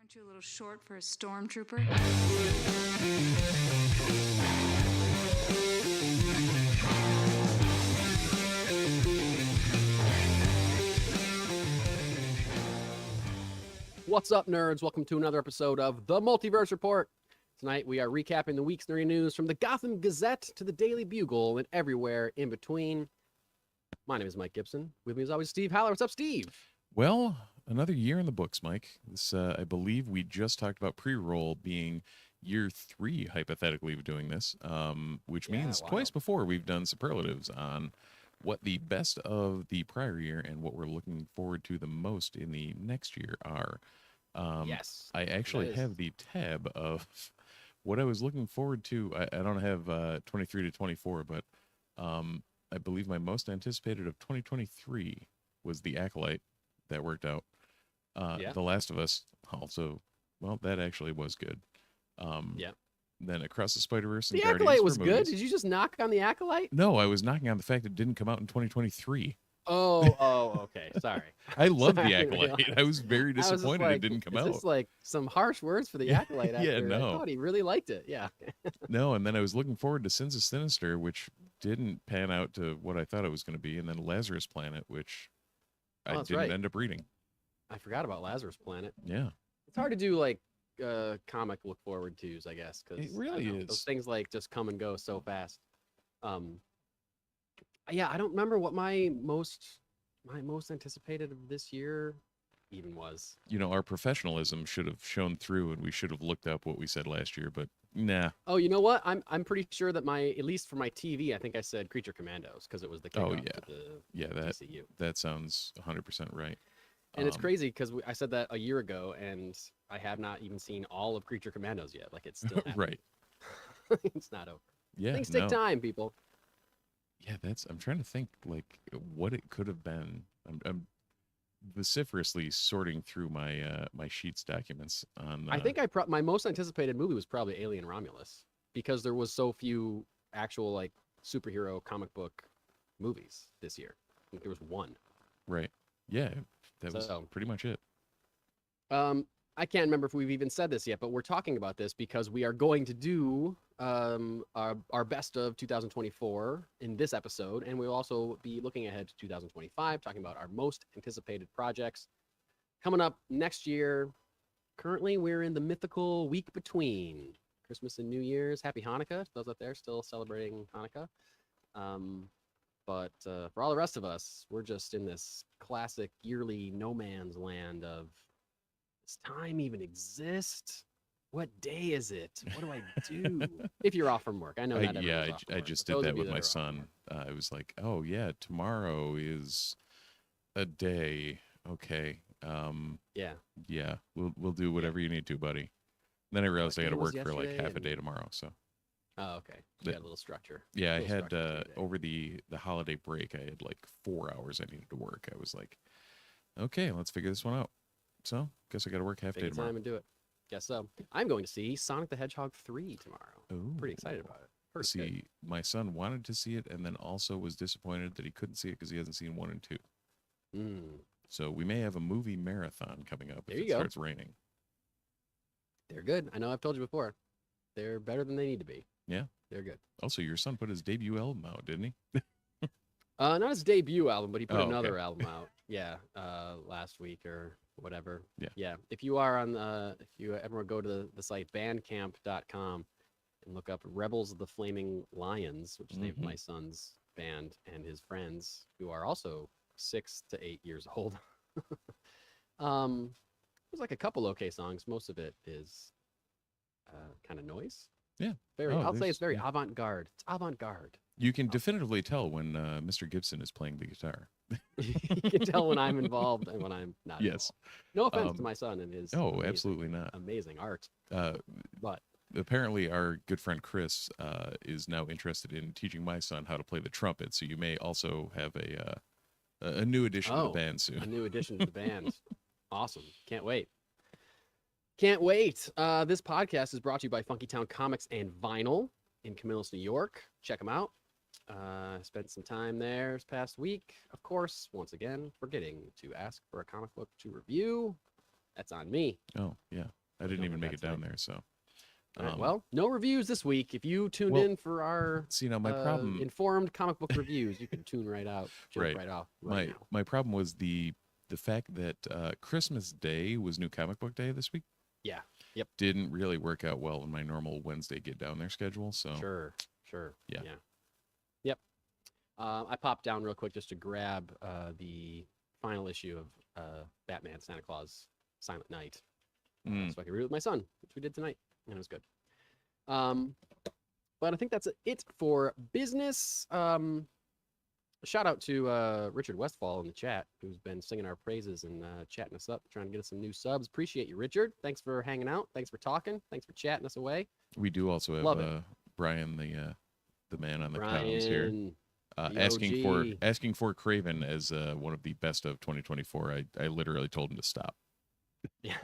Aren't you a little short for a stormtrooper? What's up, nerds? Welcome to another episode of the Multiverse Report. Tonight we are recapping the week's nerdy news from the Gotham Gazette to the Daily Bugle and everywhere in between. My name is Mike Gibson. With me as always, Steve Haller. What's up, Steve? Well, another year in the books, Mike. This, I believe we just talked about pre-roll being year 3, hypothetically, of doing this, which means twice before we've done superlatives on what the best of the prior year and what we're looking forward to the most in the next year are. Yes. I actually have the tab of what I was looking forward to. I don't have 23 to 24, but I believe my most anticipated of 2023 was The Acolyte. That worked out. The Last of Us also, well, that actually was good. Then Across the Spider-Verse and The Guardians Acolyte was for good. movies. Did you just knock on The Acolyte? No, I was knocking on the fact it didn't come out in 2023. Okay. Sorry. I love Sorry, The Acolyte. I was very disappointed it didn't come out. It's like some harsh words for The Acolyte. Yeah, after. no. I thought he really liked it. Yeah. No, and then I was looking forward to Sins of Sinister, which didn't pan out to what I thought it was going to be, and then Lazarus Planet, which I didn't end up reading. I forgot about Lazarus Planet. Yeah. It's hard to do like comic look forward tos, I guess, because it really is. Those things like just come and go so fast. Yeah, I don't remember what my most anticipated of this year even was. You know, our professionalism should have shown through, and we should have looked up what we said last year, but nah. Oh, you know what? I'm pretty sure that at least for my TV, I think I said Creature Commandos because it was the kickoff to the DCU. That sounds 100% right. And it's crazy because I said that a year ago, and I have not even seen all of Creature Commandos yet. Like, it's still happening. Right. It's not over. Yeah, things take time, people. Yeah, I'm trying to think like what it could have been. I'm vociferously sorting through my my sheets documents on. I think my most anticipated movie was probably Alien Romulus because there was so few actual like superhero comic book movies this year. I think there was one. Right. Yeah. That was pretty much it. I can't remember if we've even said this yet, but we're talking about this because we are going to do our best of 2024 in this episode, and we'll also be looking ahead to 2025, talking about our most anticipated projects coming up next year. Currently, we're in the mythical week between Christmas and New Year's. Happy Hanukkah to those out there still celebrating Hanukkah. But for all the rest of us, we're just in this classic yearly no man's land of, does time even exist? What day is it? What do I do? If you're off from work. I know not everyone's off from work, I just did that with my son. I was like, oh, yeah, tomorrow is a day. Okay. Yeah, we'll do whatever you need to, buddy. Then I realized I got to work for like half a day tomorrow, so. Oh, okay. You got a little structure. Yeah, I had over the holiday break, I had like 4 hours I needed to work. I was like, okay, let's figure this one out. So, guess I got to work half day tomorrow. Time and do it. Guess so. I'm going to see Sonic the Hedgehog 3 tomorrow. Ooh. Pretty excited about it. See, my son wanted to see it and then also was disappointed that he couldn't see it because he hasn't seen 1 and 2. So we may have a movie marathon coming up if it starts raining. They're good. I know I've told you before. They're better than they need to be. Yeah. They're good. Also, your son put his debut album out, didn't he? Not his debut album, but he put another album out. Yeah, last week or whatever. Yeah. If you ever go to the site bandcamp.com and look up Rebels of the Flaming Lions, which is the name of my son's band and his friends, who are also 6 to 8 years old. There's like a couple okay songs. Most of it is kind of noise. Yeah. I'll say it's very avant-garde. It's avant-garde. You can definitively tell when Mr. Gibson is playing the guitar. You can tell when I'm involved and when I'm not. Yes. Involved. No offense to my son and his. Absolutely not. Amazing art. But apparently, our good friend Chris is now interested in teaching my son how to play the trumpet. So you may also have a new addition to the band soon. A new addition to the band. Awesome. Can't wait. This podcast is brought to you by Funky Town Comics and Vinyl in Camillus, New York. Check them out. Spent some time there this past week. Of course, once again, forgetting to ask for a comic book to review. That's on me. Oh yeah, I So didn't don't even worry make about it down tonight. there. So All right, well, no reviews this week. If you tuned well, in for our see now my problem. informed comic book reviews, you can tune right out, jump Right. right off right now. My problem was the fact that Christmas Day was New Comic Book Day this week. Yeah. Yep. Didn't really work out well in my normal Wednesday get down there schedule. So Sure. Yeah. Yep. I popped down real quick just to grab the final issue of Batman Santa Claus Silent Night, so I could read it with my son, which we did tonight, and it was good. But I think that's it for business. Shout out to Richard Westfall in the chat, who's been singing our praises and chatting us up, trying to get us some new subs. Appreciate you, Richard. Thanks for hanging out. Thanks for talking. Thanks for chatting us away. we do also Love have it. Brian, the man on the Brian, comms here, the asking for Craven as one of the best of 2024. I literally told him to stop. Yeah.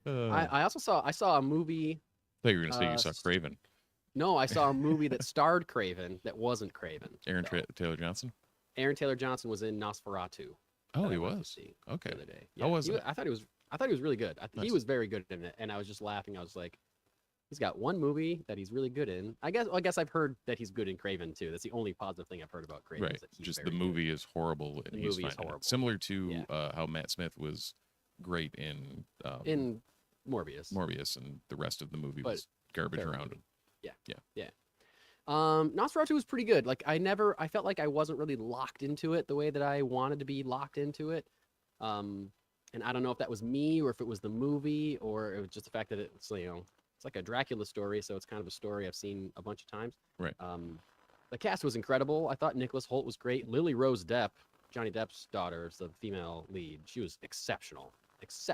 I I also saw a movie. thought you were gonna say you saw Craven. No, I saw a movie that starred Craven that wasn't Craven. Aaron though. Taylor Johnson. Aaron Taylor Johnson was in Nosferatu. Oh, that he I went to was. see Okay. The other day. How was he, it? I thought he was really good. He Nice. was very good in it, and I was just laughing. I was like, he's got one movie that he's really good in. I guess I've heard that he's good in Craven too. That's the only positive thing I've heard about Craven. Right. Is that he's Just the very movie is horrible, and The he's movie is fine in it. horrible. Similar to Yeah. how Matt Smith was great in good. In Morbius. Morbius, and the rest of the movie But was garbage fair around him. Nosferatu was pretty good. Like I felt like I wasn't really locked into it the way that I wanted to be locked into it. And I don't know if that was me or if it was the movie or it was just the fact that it's it's like a Dracula story, so it's kind of a story I've seen a bunch of times. Right. The cast was incredible. I thought Nicholas Hoult was great. Lily Rose Depp, Johnny Depp's daughter, is the female lead. She was exceptionally Nice.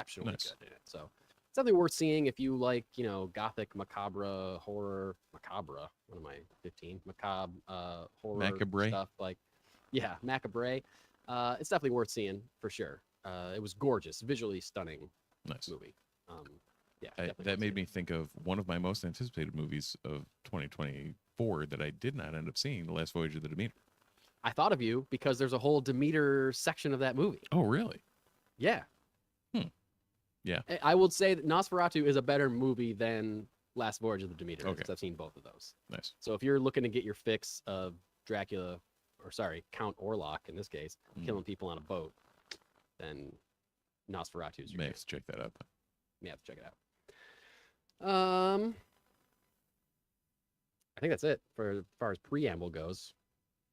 good in it. So it's something worth seeing if you like, gothic, macabre, horror, macabre. What am I, 15? Macabre, horror Macabre? stuff. Yeah, macabre. It's definitely worth seeing for sure. It was gorgeous, visually stunning Nice. movie. Yeah, That made me think of one of my most anticipated movies of 2024 that I did not end up seeing, The Last Voyage of the Demeter. I thought of you because there's a whole Demeter section of that movie. Oh, really? Yeah. Yeah. I would say that Nosferatu is a better movie than Last Voyage of the Demeter Okay. because I've seen both of those. Nice. So if you're looking to get your fix of Dracula, or sorry, Count Orlok in this case, killing people on a boat, then Nosferatu is your May pick. have to check that out. You have to check it out. I think that's it for as far as preamble goes.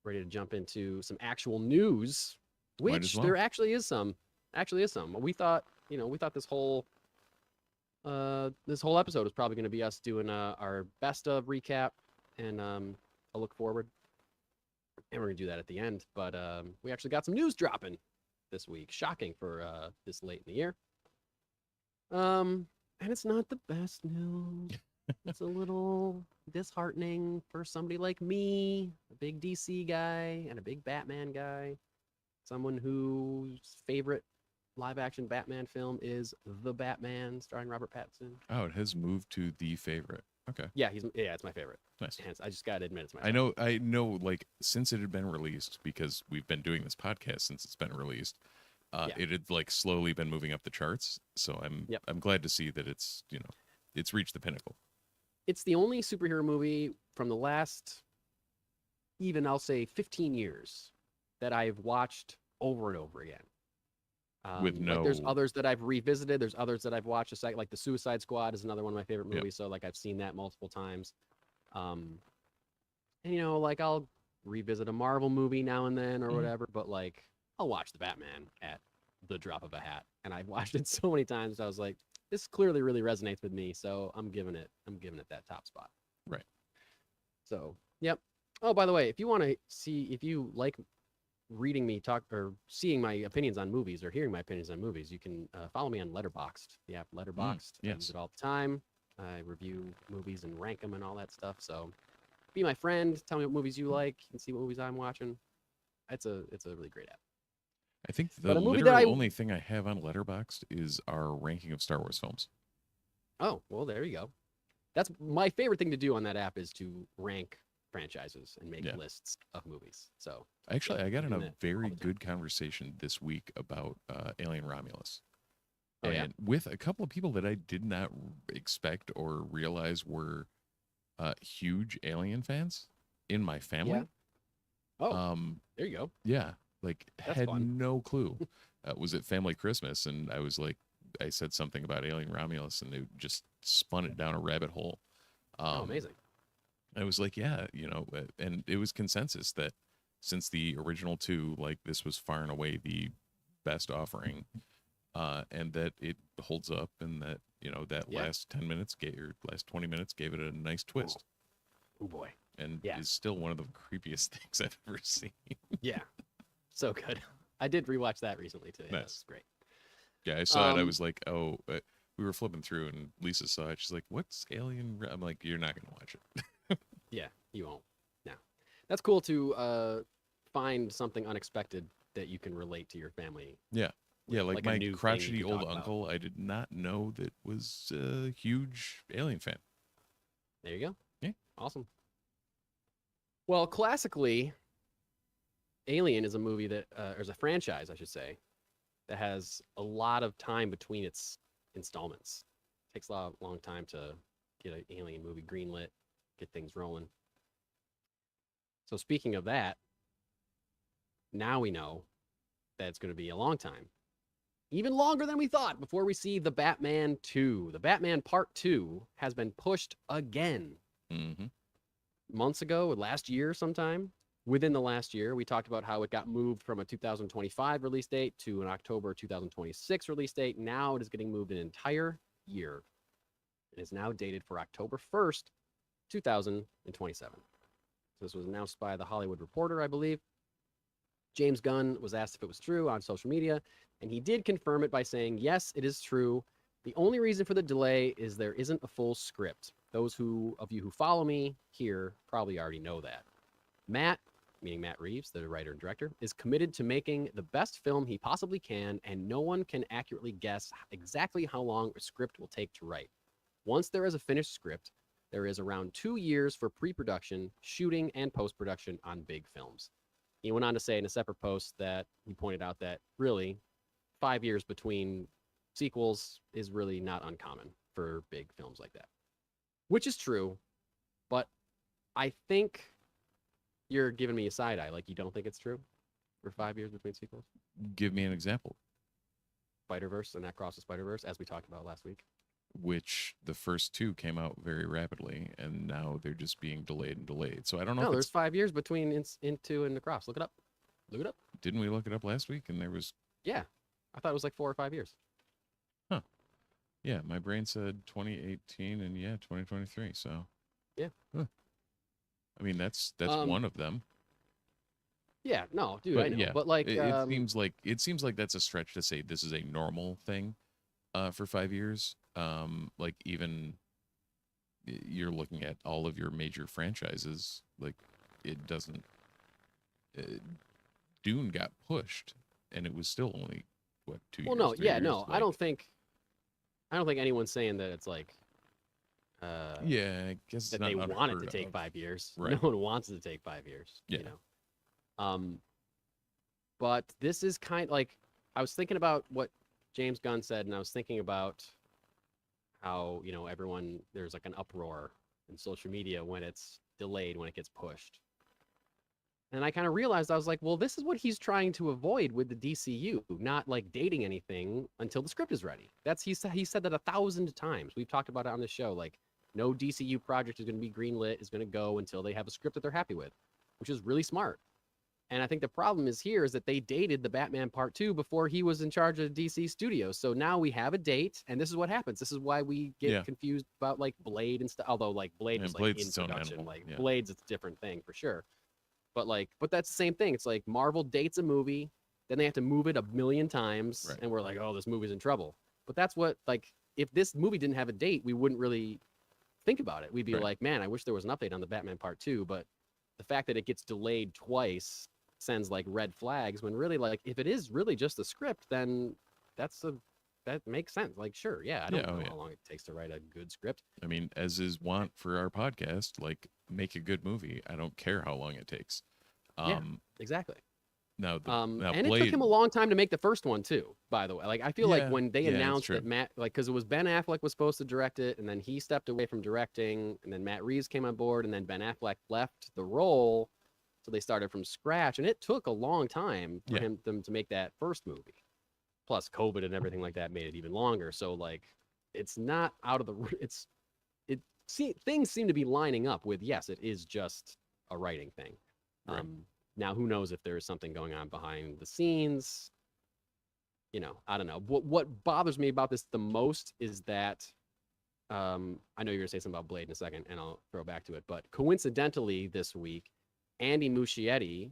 Ready to jump into some actual news, Might which as well. there actually is some. We thought this whole episode was probably going to be us doing our best of recap and a look forward, and we're gonna do that at the end. But we actually got some news dropping this week. Shocking for this late in the year. And it's not the best news. It's a little disheartening for somebody like me, a big DC guy and a big Batman guy, someone whose favorite live-action Batman film is The Batman, starring Robert Pattinson. Oh, it has moved to the favorite. Okay. Yeah, it's my favorite. Nice. Hence, I just gotta admit it's my. I know, like, since it had been released, because we've been doing this podcast since it's been released, it had like slowly been moving up the charts. So I'm glad to see that it's it's reached the pinnacle. It's the only superhero movie from the last, even I'll say 15 years, that I've watched over and over again. There's others that I've revisited. There's others that I've watched. Like the Suicide Squad is another one of my favorite movies. So like I've seen that multiple times. And like I'll revisit a Marvel movie now and then or whatever. But like I'll watch the Batman at the drop of a hat, and I've watched it so many times. I was like, this clearly really resonates with me. So I'm giving it that top spot. Right. So yep. Oh, by the way, if you want to see, if you like reading me talk or seeing my opinions on movies or hearing my opinions on movies, you can follow me on Letterboxd, the app Letterboxd. I use it all the time. I review movies and rank them and all that stuff. So be my friend. Tell me what movies you like and see what movies I'm watching. It's a really great app. I think the only thing I have on Letterboxd is our ranking of Star Wars films. Oh, well, there you go. That's my favorite thing to do on that app is to rank franchises and make Yeah. lists of movies. So Actually, I got in doing a that very all the time. good conversation this week about Alien Romulus. Oh, yeah? And with a couple of people that I did not expect or realize were huge Alien fans in my family. Yeah. Oh, Um, there you go. yeah, like That's had fun. no clue. Was it family Christmas? And I was like, I said something about Alien Romulus, and it just spun it down a rabbit hole. Oh, amazing. I was like, yeah, and it was consensus that since the original two, like this was far and away the best offering, and that it holds up, and that that Yeah. last 10 minutes or last 20 minutes gave it a nice twist, Oh boy. and Yeah. is still one of the creepiest things I've ever seen. Yeah. So good. I did rewatch that recently too. Yeah, Nice. that's great. Yeah, I saw it. I Um, was like, oh, we were flipping through, and Lisa saw it. She's like, "What's I'm like, "You're not gonna watch it." Yeah, you won't. No. That's cool to find something unexpected that you can relate to your family. Yeah. Yeah, like Like a my new thing you crotchety can old talk about. uncle, I did not know that was a huge Alien fan. There you go. Yeah. Awesome. Well, classically, Alien is a movie that, or is a franchise, I should say, that has a lot of time between its installments. Takes a long time to get an Alien movie greenlit, get things rolling. So speaking of that, now we know that it's going to be a long time. Even longer than we thought before we see The Batman 2. The Batman Part 2 has been pushed again. Mm-hmm. Months ago, last year sometime, within the last year, we talked about how it got moved from a 2025 release date to an October 2026 release date. Now it is getting moved an entire year. It is now dated for October 1st, 2027. So this was announced by the Hollywood Reporter, I believe. James Gunn was asked if it was true on social media, and he did confirm it by saying, yes, it is true. The only reason for the delay is there isn't a full script. Those of you who follow me here probably already know that. Matt, meaning Matt Reeves, the writer and director, is committed to making the best film he possibly can, and no one can accurately guess exactly how long a script will take to write. Once there is a finished script, there is around 2 years for pre-production, shooting, and post-production on big films. He went on to say in a separate post that he pointed out that really 5 years between sequels is really not uncommon for big films like that, which is true. But I think you're giving me a side eye. Like, you don't think it's true for 5 years between sequels? Give me an example. Spider-Verse and Across the Spider-Verse, as we talked about last week. Which the first two came out very rapidly, and now they're just being delayed and delayed. So I don't know. No, if there's it's, 5 years between Into and Across. Look it up. Look it up. didn't we look it up last week? And there was, Yeah. I thought it was like 4 or 5 years. yeah, my brain said 2018, and yeah, 2023. So Yeah. Huh. I mean, that's Um, one of them. Yeah, no, dude, But I know. yeah, But like, it seems like that's a stretch to say this is a normal thing, for 5 years. Like even you're looking at all of your major franchises, like it doesn't. Dune got pushed, and it was still only what 2 well, years. no, 3 yeah, years, no, I like- don't think anyone's saying that it's like, Yeah, I guess it's that not they want it to unheard take of. 5 years. Right. No one wants it to take 5 years. Yeah. You know. But this is kind like, I was thinking about what James Gunn said, and I was thinking about how, there's like an uproar in social media when it's delayed, when it gets pushed. And I kind of realized, I was like, well, this is what he's trying to avoid with the DCU, not like dating anything until the script is ready. He said that 1,000 times. We've talked about it on the show. Like, no DCU project is going to be greenlit, is going to go until they have a script that they're happy with, which is really smart. And I think the problem is that they dated the Batman Part 2 before he was in charge of DC Studios. So now we have a date, and this is what happens. This is why we get Yeah. confused about like Blade and stuff. Although like Blade Yeah, was like Blade's in its own production. animal, Like yeah. Blade's a different thing for sure. But that's the same thing. It's like Marvel dates a movie, then they have to move it a million times, Right. and we're like, oh, this movie's in trouble. But that's what, like, if this movie didn't have a date, we wouldn't really think about it. We'd be Right. like, man, I wish there was an update on the Batman Part 2. But the fact that it gets delayed twice sends like red flags, when really, like, if it is really just a script, then that's a that makes sense. Like, sure, yeah, I Yeah, don't oh, know yeah. how long it takes to write a good script. I mean, as is want for our podcast, like make a good movie. I don't care how long it takes. Yeah, Um, exactly. now And it took Blade. him a long time to make the first one too, by the way. Like, I feel like Yeah, when they yeah, it's announced true. that Matt, like, because it was Ben Affleck was supposed to direct it, and then he stepped away from directing, and then Matt Reeves came on board, and then Ben Affleck left the role, so they started from scratch, and it took a long time for Yeah. them to make that first movie. Plus, COVID and everything like that made it even longer. So, like, it's not out of the. Things seem to be lining up with, yes, it is just a writing thing. Right. Now, who knows if there is something going on behind the scenes? I don't know. What bothers me about this the most is that I know you're gonna say something about Blade in a second, and I'll throw back to it. But coincidentally, this week, Andy Muschietti,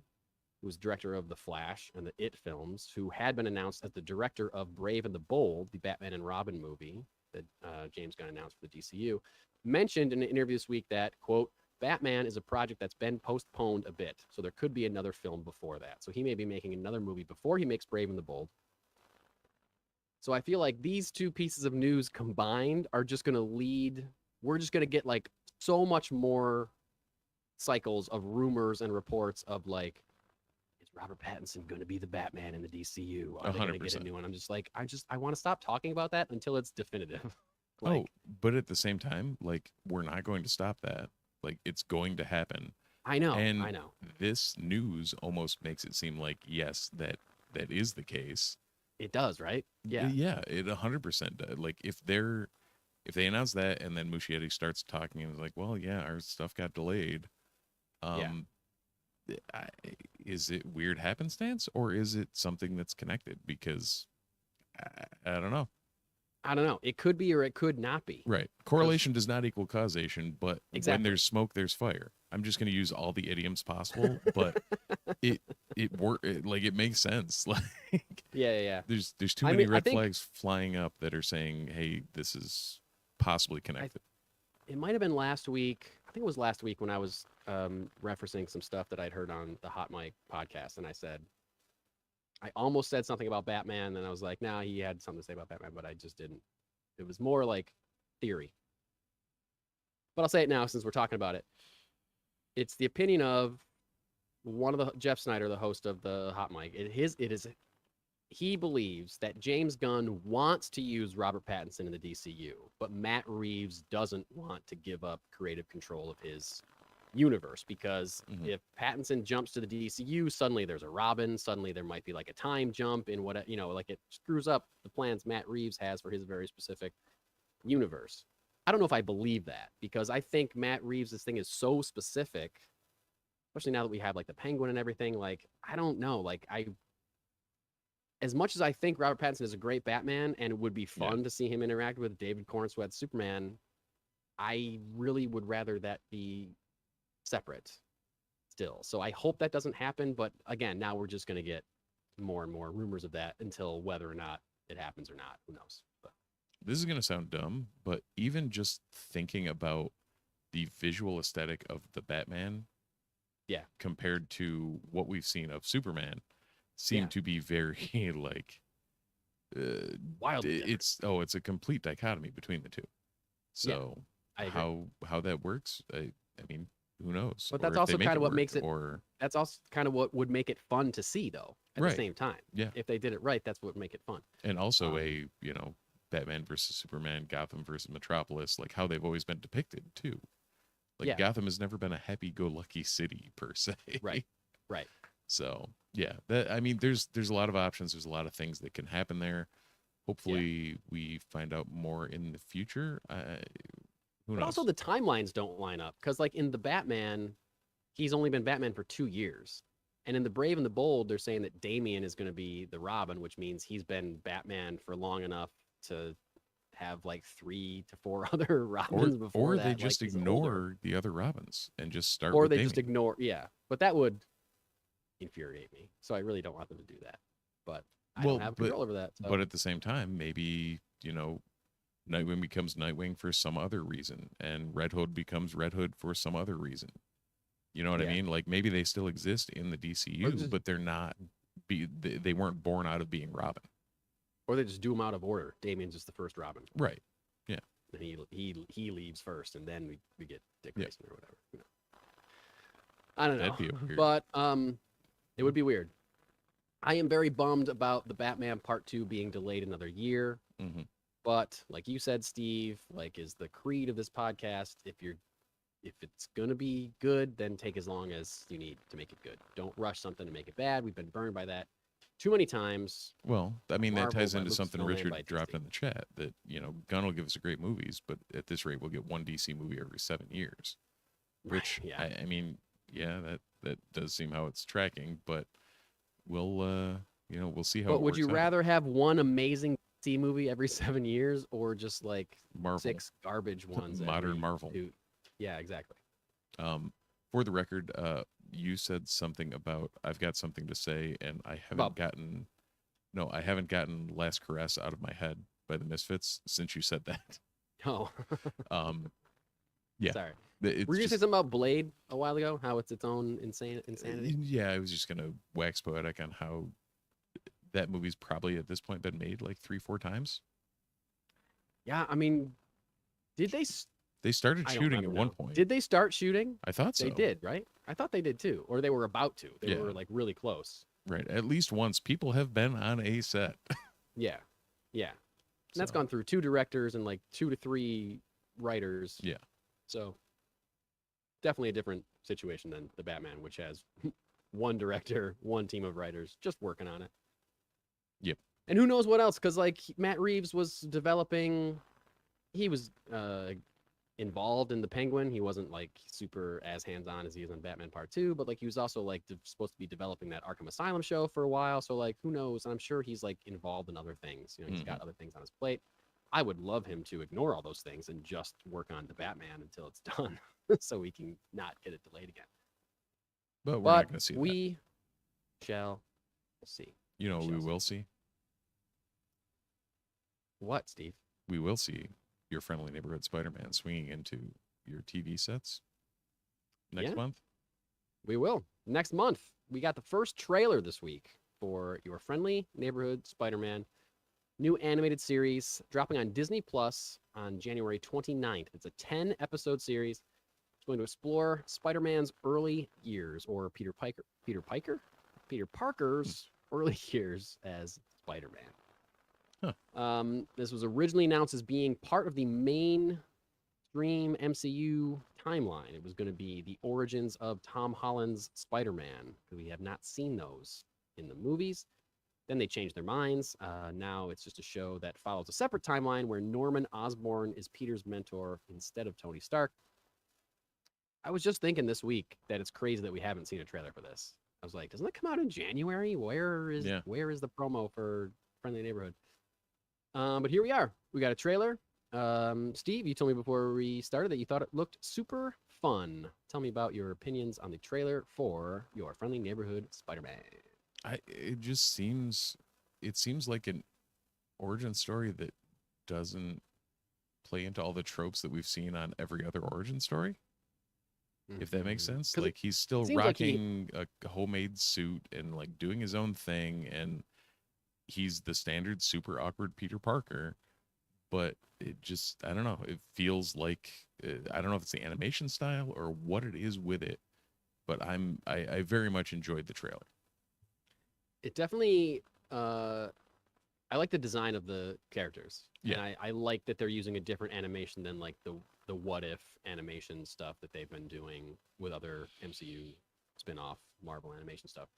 who's director of The Flash and the It films, who had been announced as the director of Brave and the Bold, the Batman and Robin movie that James Gunn announced for the DCU, mentioned in an interview this week that, quote, Batman is a project that's been postponed a bit, so there could be another film before that. So he may be making another movie before he makes Brave and the Bold. So I feel like these two pieces of news combined are just going to we're just going to get like so much more cycles of rumors and reports of like, is Robert Pattinson going to be the Batman in the DCU? Are they going to get a 100%. new one? I'm just like, I want to stop talking about that until it's definitive. Oh, but at the same time, like we're not going to stop that. Like it's going to happen. I know. And this news almost makes it seem like yes, that is the case. It does, right? Yeah. Yeah, it 100% does. Like if they announce that and then Muschietti starts talking and is like, well, yeah, our stuff got delayed. Is it weird happenstance or is it something that's connected? Because I don't know. I don't know. It could be or it could not be. Right. Correlation does not equal causation, but Exactly. when there's smoke, there's fire. I'm just going to use all the idioms possible, but it makes sense. Like Yeah. There's too many red flags flying up that are saying, "Hey, this is possibly connected." It might have been last week. I think it was last week when I was referencing some stuff that I'd heard on the Hot Mic podcast, and I almost said something about Batman, and I was like, nah, he had something to say about Batman, but I just didn't. It was more like theory. But I'll say it now since we're talking about it. It's the opinion of one of the Jeff Snyder, the host of the Hot Mic. He believes that James Gunn wants to use Robert Pattinson in the DCU, but Matt Reeves doesn't want to give up creative control of his universe because if Pattinson jumps to the DCU, suddenly there's a Robin, suddenly there might be like a time jump in what, like it screws up the plans Matt Reeves has for his very specific universe. I don't know if I believe that because I think Matt Reeves' thing is so specific, especially now that we have like the Penguin and everything. Like, I don't know. Like, as much as I think Robert Pattinson is a great Batman and it would be fun to see him interact with David Cornsweet's Superman, I really would rather that be separate still. So I hope that doesn't happen. But again, now we're just going to get more and more rumors of that until whether or not it happens or not. Who knows? But this is going to sound dumb, but even just thinking about the visual aesthetic of the Batman compared to what we've seen of Superman seem to be very like wildly different. It's a complete dichotomy between the two. So how that works, I mean, who knows? But that's also kind of what makes it, that's also kind of what would make it fun to see though, at the same time. Yeah. If they did it right, that's what would make it fun. And also Batman versus Superman, Gotham versus Metropolis, like how they've always been depicted too. Like Gotham has never been a happy-go-lucky city per se. Right. So there's a lot of options. There's a lot of things that can happen there. Hopefully we find out more in the future. Who knows? But also the timelines don't line up because like in the Batman, he's only been Batman for 2 years. And in the Brave and the Bold, they're saying that Damian is going to be the Robin, which means he's been Batman for long enough to have like 3 to 4 other Robins before that. Or they just ignore the other Robins and just start with Damian. Just ignore, but that would infuriate me. So I really don't want them to do that. But I don't have control over that. So. But at the same time, maybe, Nightwing becomes Nightwing for some other reason, and Red Hood becomes Red Hood for some other reason. You know what I mean? Like maybe they still exist in the DCU, but they're not. They weren't born out of being Robin. Or they just do them out of order. Damien's just the first Robin. Right. And he leaves first, and then we get Dick Yeah. Grayson or whatever. You know. I don't know. That'd be weird. But it would be weird. I am very bummed about the Batman Part 2 being delayed another year. Mm-hmm. But like you said, Steve, like is the creed of this podcast, if it's gonna be good, then take as long as you need to make it good. Don't rush something to make it bad. We've been burned by that too many times. Well, I mean, that Marvel ties by into something Lucasfilm by Richard dropped Disney. in the chat that, Gunn will give us great movies, but at this rate, we'll get one DC movie every 7 years. Which, yeah. I mean, yeah, that does seem how it's tracking, but we'll see how But it would you works out. rather have one amazing DC movie every 7 years, or just like Marvel, 6 garbage ones? modern every Marvel. 2? Yeah, exactly. For the record, you said something about I've got something to say, and I haven't gotten Last Caress out of my head by the Misfits since you said that. Oh, Yeah. sorry. It's Were you gonna say just- something about Blade a while ago? How it's its own insanity? Yeah, I was just gonna wax poetic on how that movie's probably at this point been made like 3-4 times. Yeah, I mean, did they? They started I don't shooting at remember one now. point. Did they start shooting? I thought so. They did, right? I thought they did too, or they were about to. They Yeah. were like really close. Right. At least once people have been on a set. Yeah, yeah. And that's So, gone through 2 directors and like 2 to 3 writers. Yeah. So definitely a different situation than the Batman, which has 1 director, 1 team of writers just working on it. Yep. And who knows what else? Because like Matt Reeves was developing, he was involved in the Penguin. He wasn't like super as hands-on as he is on Batman Part 2, but like he was also like supposed to be developing that Arkham Asylum show for a while. So like who knows? And I'm sure he's like involved in other things. You know, he's got other things on his plate. I would love him to ignore all those things and just work on the Batman until it's done, so we can not get it delayed again. but we're But not going to see that. we shall see. You know, we we shall see. will see. What, Steve? We will see your friendly neighborhood Spider-Man swinging into your TV sets next Yeah. month. We will. Next month, we got the first trailer this week for Your Friendly Neighborhood Spider-Man, new animated series dropping on Disney Plus on January 29th. It's a 10-episode series. It's going to explore Spider-Man's early years, or Peter Parker's early years as Spider-Man. This was originally announced as being part of the mainstream MCU timeline. It was going to be the origins of Tom Holland's Spider-Man. We have not seen those in the movies. Then they changed their minds. Now it's just a show that follows a separate timeline where Norman Osborn is Peter's mentor instead of Tony Stark. I was just thinking this week that it's crazy that we haven't seen a trailer for this. I was like, doesn't it come out in January? Where is the promo for Friendly Neighborhood? But here we are. We got a trailer. Steve, you told me before we started that you thought it looked super fun. Tell me about your opinions on the trailer for Your Friendly Neighborhood Spider-Man. It seems like an origin story that doesn't play into all the tropes that we've seen on every other origin story. If that makes sense. Like he's still seems like rocking a homemade suit and like doing his own thing, and he's the standard super awkward Peter Parker, but it just, I don't know, it feels like I don't know if it's the animation style or what it is with it, but I very much enjoyed the trailer. It definitely I like the design of the characters. Yeah. And I like that they're using a different animation than like the what if animation stuff that they've been doing with other MCU spin-off Marvel animation stuff.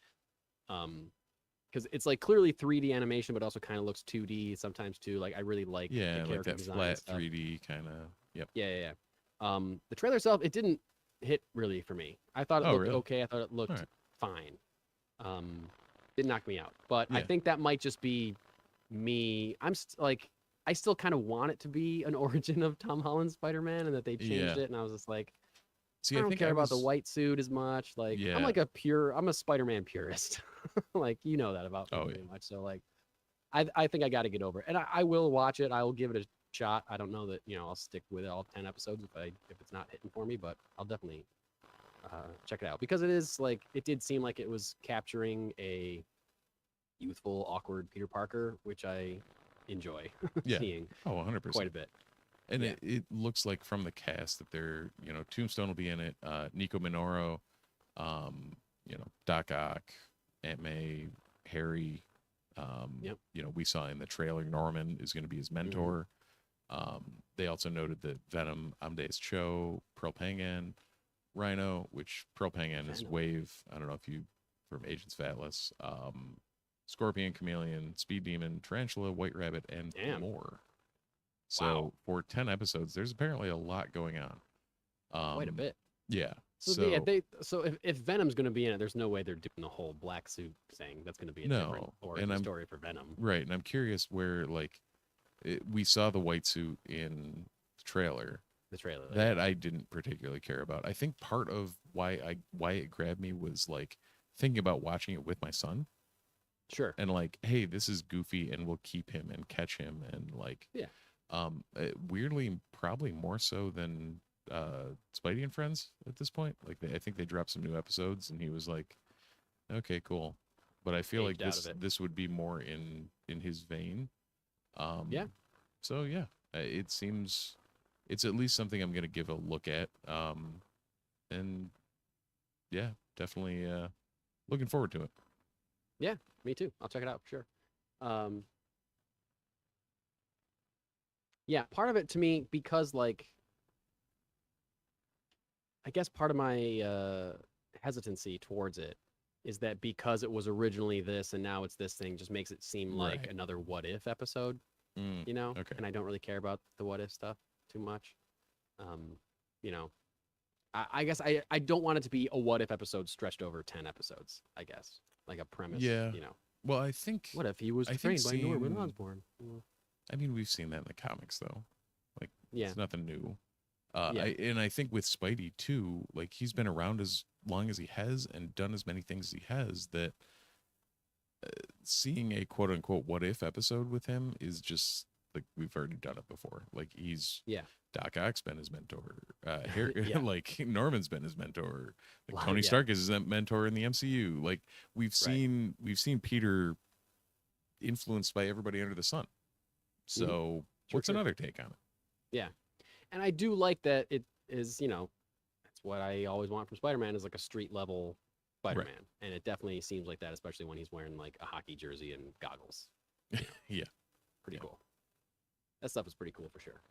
Because it's like clearly 3D animation, but also kind of looks 2D sometimes too. Like I really like the Like character that design flat stuff. 3D kind of. Yep. Yeah. The trailer itself, it didn't hit really for me. I thought it looked really? okay. I thought it looked Alright. fine. Didn't knock me out, but I Yeah. think that might just be me. I still kind of want it to be an origin of Tom Holland's Spider-Man, and that they changed Yeah. it. And I was just like, See, I don't think care about was, the white suit as much. Like Yeah. I'm a Spider-Man purist. Like you know that about me Oh, pretty much. So like, I think I got to get over it, and I will watch it. I will give it a shot. I don't know that I'll stick with it all 10 episodes if it's not hitting for me, but I'll definitely check it out because it did seem like it was capturing a youthful, awkward Peter Parker, which I enjoy Yeah. seeing Oh, 100%. quite a bit. And Yeah. it looks like from the cast that they're, Tombstone will be in it. Nico Minoru, Doc Ock, Aunt May, Harry. Yep. We saw in the trailer Norman is going to be his mentor. They also noted that Venom, Amadeus Cho, Pearl Pangan, Rhino, which Pearl Pangan is Venom. Wave. I don't know if you from Agents of Atlas. Scorpion, Chameleon, Speed Demon, Tarantula, White Rabbit, and Damn. more. So Wow. for 10 episodes, there's apparently a lot going on. Quite a bit. Yeah. So if Venom's going to be in it, there's no way they're doing the whole black suit thing. That's going to be a different origin story for Venom. Right, and I'm curious where we saw the white suit in the trailer. The trailer. That I didn't particularly care about. I think part of why it grabbed me was thinking about watching it with my son. Sure. And hey, this is goofy, and we'll keep him and catch him, and weirdly, probably more so than Spidey and Friends at this point. I think they dropped some new episodes, and he was like, okay, cool. But I feel Aged like out of it. this would be more in his vein. Yeah. So yeah, it seems it's at least something I'm gonna give a look at. And yeah, definitely looking forward to it. Yeah, me too. I'll check it out for sure. Yeah, part of it to me, because I guess part of my hesitancy towards it is that because it was originally this and now it's this thing, just makes it seem like Right. another What If episode, Okay. And I don't really care about the What If stuff too much. I guess I don't want it to be a What If episode stretched over 10 episodes, I guess, like a premise. Yeah. Well, I think What if he was I think trained by Norman seeing- Osborn? I mean, we've seen that in the comics, though. Yeah. It's nothing new. Yeah. I think with Spidey too, he's been around as long as he has and done as many things as he has, that seeing a quote unquote What If episode with him is just we've already done it before. He's Doc Ock's been his mentor. Harry, Yeah. Norman's been his mentor. Wow, Tony yeah. Stark is his mentor in the MCU. We've seen Peter influenced by everybody under the sun. So what's true. another take on it? Yeah. And I do like that it is, that's what I always want from Spider-Man, is a street level Spider-Man. Right. And it definitely seems like that, especially when he's wearing a hockey jersey and goggles. Yeah. Pretty Yeah. cool. That stuff is pretty cool for sure.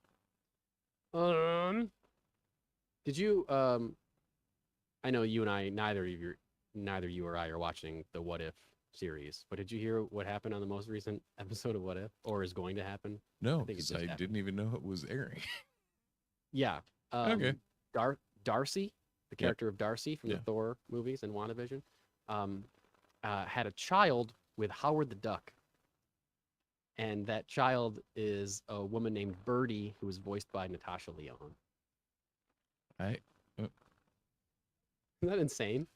Did you I know you and I, neither you or I are watching the What If series, but did you hear what happened on the most recent episode of What If, or is going to happen? No, I think it because just I happened. didn't even know it was airing. Yeah. Okay. Darcy, the character of Darcy from Yeah. the Thor movies and WandaVision, had a child with Howard the Duck. And that child is a woman named Birdie, who is voiced by Natasha Lyonne. Isn't that insane?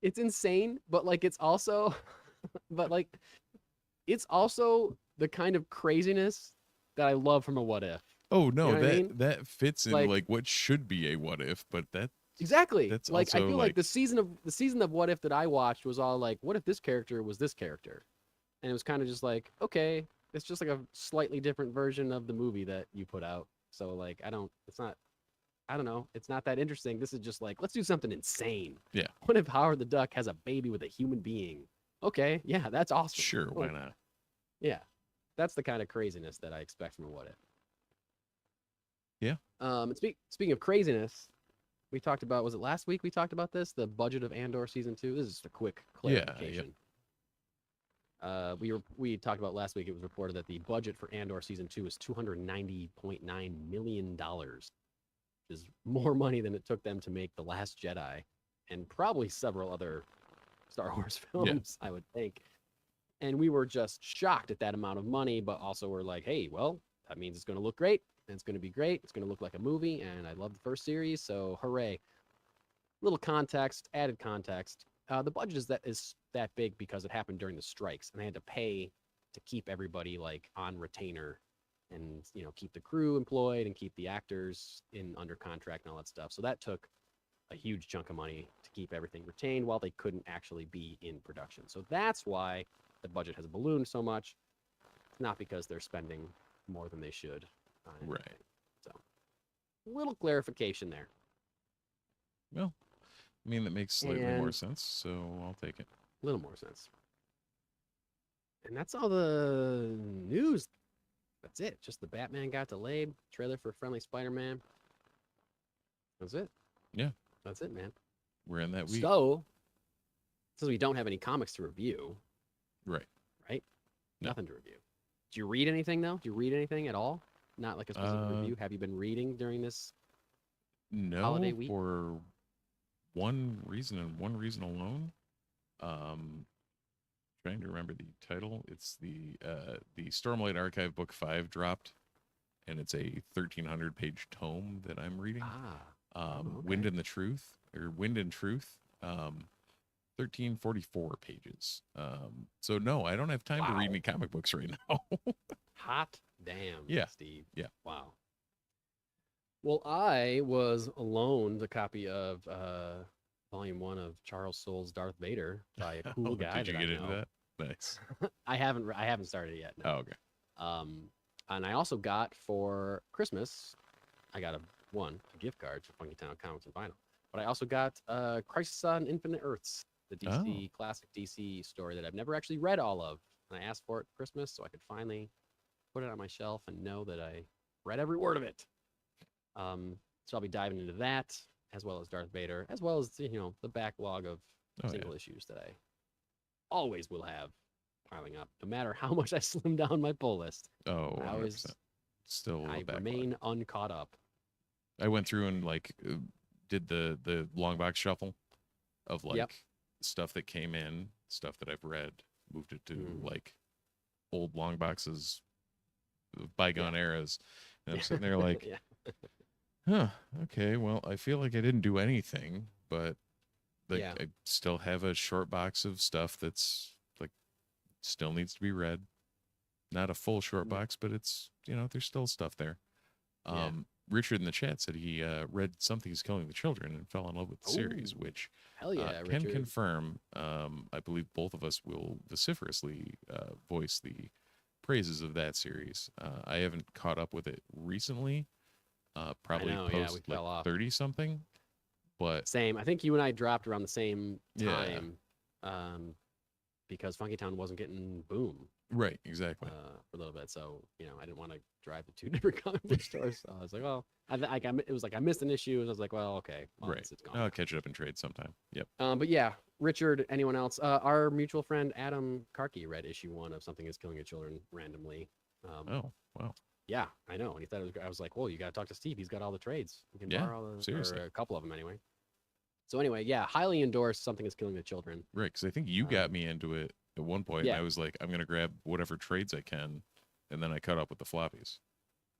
It's insane, but it's also, it's also the kind of craziness that I love from a What If. Oh no, You know what I that mean? that fits in Like- what should be a What If, but that Exactly. That's I also, feel like the season of What If that I watched was all what if this character was this character? And it was kind of just okay, it's just a slightly different version of the movie that you put out. So I don't know, it's not that interesting. This is just let's do something insane. Yeah. What if Howard the Duck has a baby with a human being? Okay, yeah, that's awesome. sure, why not? Yeah. That's the kind of craziness that I expect from a What If. Yeah. And speaking of craziness, we talked about, was it last week we talked about this? The budget of Andor season 2. This is just a quick clarification. We talked about last week, it was reported that the budget for Andor season 2 is $290.9 million. Which is more money than it took them to make The Last Jedi and probably several other Star Wars films, I would think. And we were just shocked at that amount of money, but also we're like, hey, well, that means it's going to look great. And it's going to be great. It's going to look like a movie. And I love the first series. So hooray. Little context, added context. The budget is that big because it happened during the strikes. And they had to pay to keep everybody on retainer and, keep the crew employed and keep the actors under contract and all that stuff. So that took a huge chunk of money to keep everything retained while they couldn't actually be in production. So that's why the budget has ballooned so much. not because they're spending more than they should on anything. Right. So, little clarification there. Well, I mean, that makes slightly more And- sense, so I'll take it. A little more sense. And that's all the news. That's it. Just the Batman got delayed. Trailer for Friendly Spider-Man. That's it. Yeah. That's it, man. We're in that week. So, since we don't have any comics to review, Right. right? No. Nothing to review. Do you read anything, though? Do you read anything at all? Not like a specific Uh, review. Have you been reading during this? No, Holiday week? for one reason and one reason alone. Trying to remember the title. It's the Stormlight Archive Book 5 dropped, and it's a 1,300-page tome that I'm reading. Okay. Wind and Truth, 1,344 pages. So no, I don't have time to read Wow. any comic books right now. Hot damn, Yeah. Steve. Yeah. Wow. Well, I was loaned a copy of Volume 1 of Charles Soule's Darth Vader by a cool guy. Did you that get I into know. that? Nice. I haven't started it yet. No. Oh, okay. And I also got for Christmas, I got a gift card to Funkytown Comics and Vinyl. But I also got Crisis on Infinite Earths, the DC classic DC story that I've never actually read all of. And I asked for it for Christmas so I could finally put it on my shelf and know that I read every word of it. So I'll be diving into that, as well as Darth Vader, as well as the backlog of single issues that I always will have piling up, no matter how much I slim down my pull list. Oh, I 100%. always Still a I backlog. remain uncaught up. I went through and did the long box shuffle of stuff that came in, stuff that I've read, moved it to like old long boxes of bygone eras. And I'm sitting there like, Yeah. huh, okay, well, I feel like I didn't do anything, but Yeah. I still have a short box of stuff that's like still needs to be read. Not a full short box, but it's, there's still stuff there. Yeah. Richard in the chat said he read Something's Killing the Children and fell in love with the series, Ooh. which Hell yeah, can Richard. confirm. I believe both of us will vociferously voice the praises of that series. I haven't caught up with it recently, probably know, yeah, post we fell off. 30 something, but Same. I think you and I dropped around the same Yeah. time, because Funkytown wasn't getting boom right, exactly. for a little bit. So I didn't want to drive to two different comic book stores. So I was like, well, it was like I missed an issue, and I was like, well, okay, well, Right. it's gone. I'll catch it up in trade sometime. Yep. But yeah, Richard, anyone else? Our mutual friend Adam Karki read issue 1 of Something Is Killing Your Children randomly. Oh, wow. Yeah, I know. And he thought it was great. I was like, well, you got to talk to Steve. He's got all the trades. You can Yeah, borrow all the, seriously. or a couple of them anyway. So anyway, yeah, highly endorsed Something Is Killing the Children. Right, because I think you got me into it at one point. yeah. And I was like, I'm going to grab whatever trades I can, and then I cut up with the floppies.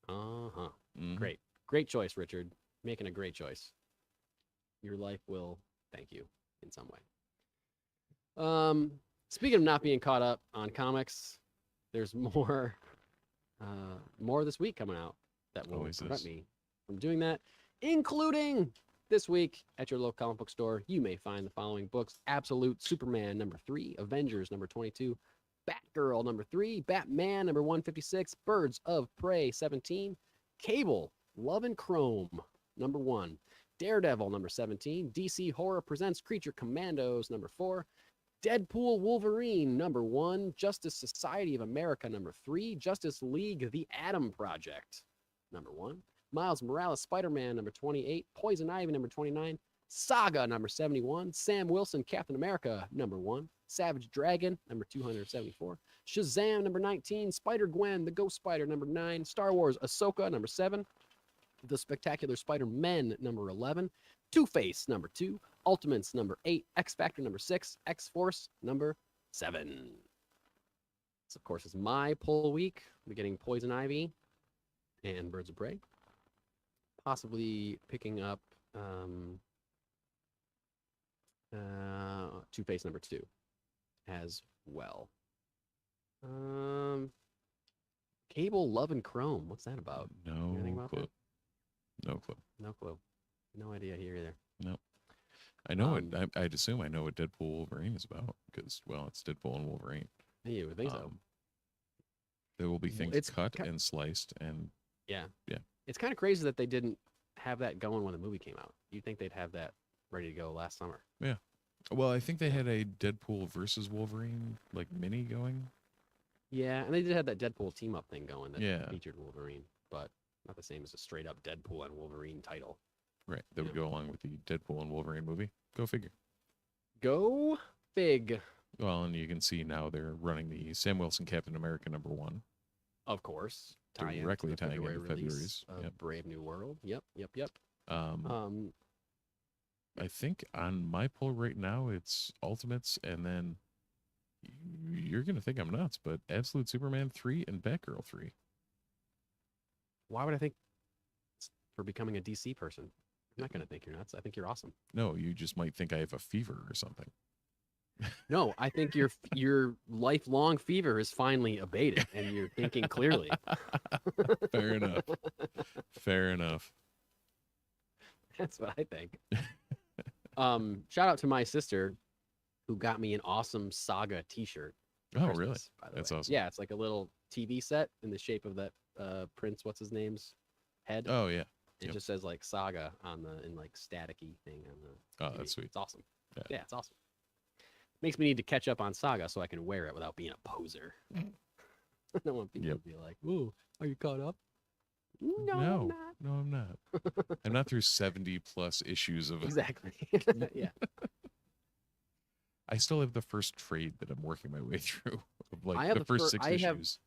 Uh-huh. Mhm. Great. Great choice, Richard. Making a great choice. Your life will thank you in some way. Speaking of not being caught up on comics, there's more this week coming out that will Always prevent is. me from doing that, including this week at your local comic book store. You may find the following books: Absolute Superman #3, Avengers #22, Batgirl #3, Batman #156, Birds of Prey 17, Cable, Love and Chrome #1, Daredevil #17, DC Horror Presents Creature Commandos #4, Deadpool Wolverine #1, Justice Society of America #3, Justice League The Atom Project #1, Miles Morales Spider-Man #28, Poison Ivy #29, Saga #71, Sam Wilson Captain America #1, Savage Dragon #274, Shazam #19, Spider-Gwen The Ghost Spider #9, Star Wars Ahsoka #7, The Spectacular Spider-Men #11, Two-Face #2, Ultimates #8, X-Factor #6, X-Force #7. This, of course, is my pull week. We're getting Poison Ivy and Birds of Prey. Possibly picking up Two-Face #2 as well. Cable, Love, and Chrome. What's that about? No Anything about clue. that? No clue. No clue. No idea here either. No. I know Um, I'd assume I know what Deadpool Wolverine is about because, well, it's Deadpool and Wolverine. Hey, you would think so. There will be things It's cut ki- and sliced, and Yeah. Yeah. It's kind of crazy that they didn't have that going when the movie came out. You'd think they'd have that ready to go last summer. well, I think they Yeah. had a Deadpool versus Wolverine like mini going. Yeah, and they did have that Deadpool team up thing going that Yeah. featured Wolverine, but not the same as a straight up Deadpool and Wolverine title. Right, that would Yeah. go along with the Deadpool and Wolverine movie. Go figure. Go Fig, Well, and you can see now they're running the Sam Wilson Captain America #1. of course. Tie in Directly to the tying February into release February's, of yep. Brave New World. Yep. Um, I think on my poll right now it's Ultimates, and then you're gonna think I'm nuts, but Absolute Superman 3 and Batgirl 3. Why would I think for becoming a DC person? I'm not going to think you're nuts. I think you're awesome. No, you just might think I have a fever or something. No, I think your lifelong fever is finally abated and you're thinking clearly. Fair enough. Fair enough. That's what I think. Shout out to my sister who got me an awesome Saga t-shirt. for Oh, Christmas, really? by the That's way. awesome. Yeah, it's like a little TV set in the shape of that Prince, what's his name's head. Oh, yeah. It yep. just says like Saga on the in like staticky thing on the Oh, TV. that's sweet. It's awesome. Yeah. Yeah, it's awesome. Makes me need to catch up on Saga so I can wear it without being a poser. I don't want people Yep. to be like, "Ooh, are you caught up?" No, No. I'm not. No, I'm not. I'm not through 70 plus issues of Exactly. Yeah. I still have the first trade that I'm working my way through of like I have the the first fir- 6 I have- issues.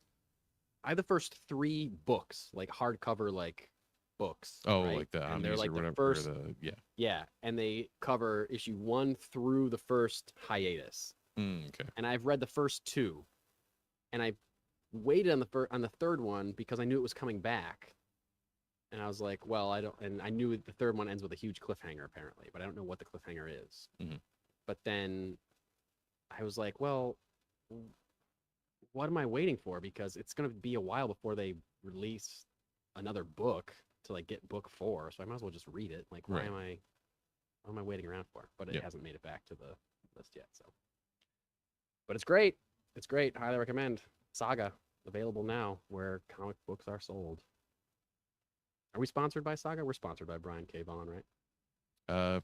I have the first 3 books, like hardcover, like books. Oh, right? like the and they're omnis like or the whatever. first. Or the, yeah. Yeah, and they cover issue 1 through the first hiatus. Okay. And I've read the first 2, and I waited on the third one because I knew it was coming back. And I was like, well, I don't, and I knew the third one ends with a huge cliffhanger apparently, but I don't know what the cliffhanger is. Mhm. But then I was like, well, what am I waiting for? Because it's going to be a while before they release another book to like get book 4. So I might as well just read it. Like, Right. what am I waiting around for? But it Yep. hasn't made it back to the list yet. So, but it's great. It's great. Highly recommend. Saga, available now where comic books are sold. Are we sponsored by Saga? We're sponsored by Brian K. Vaughan, right?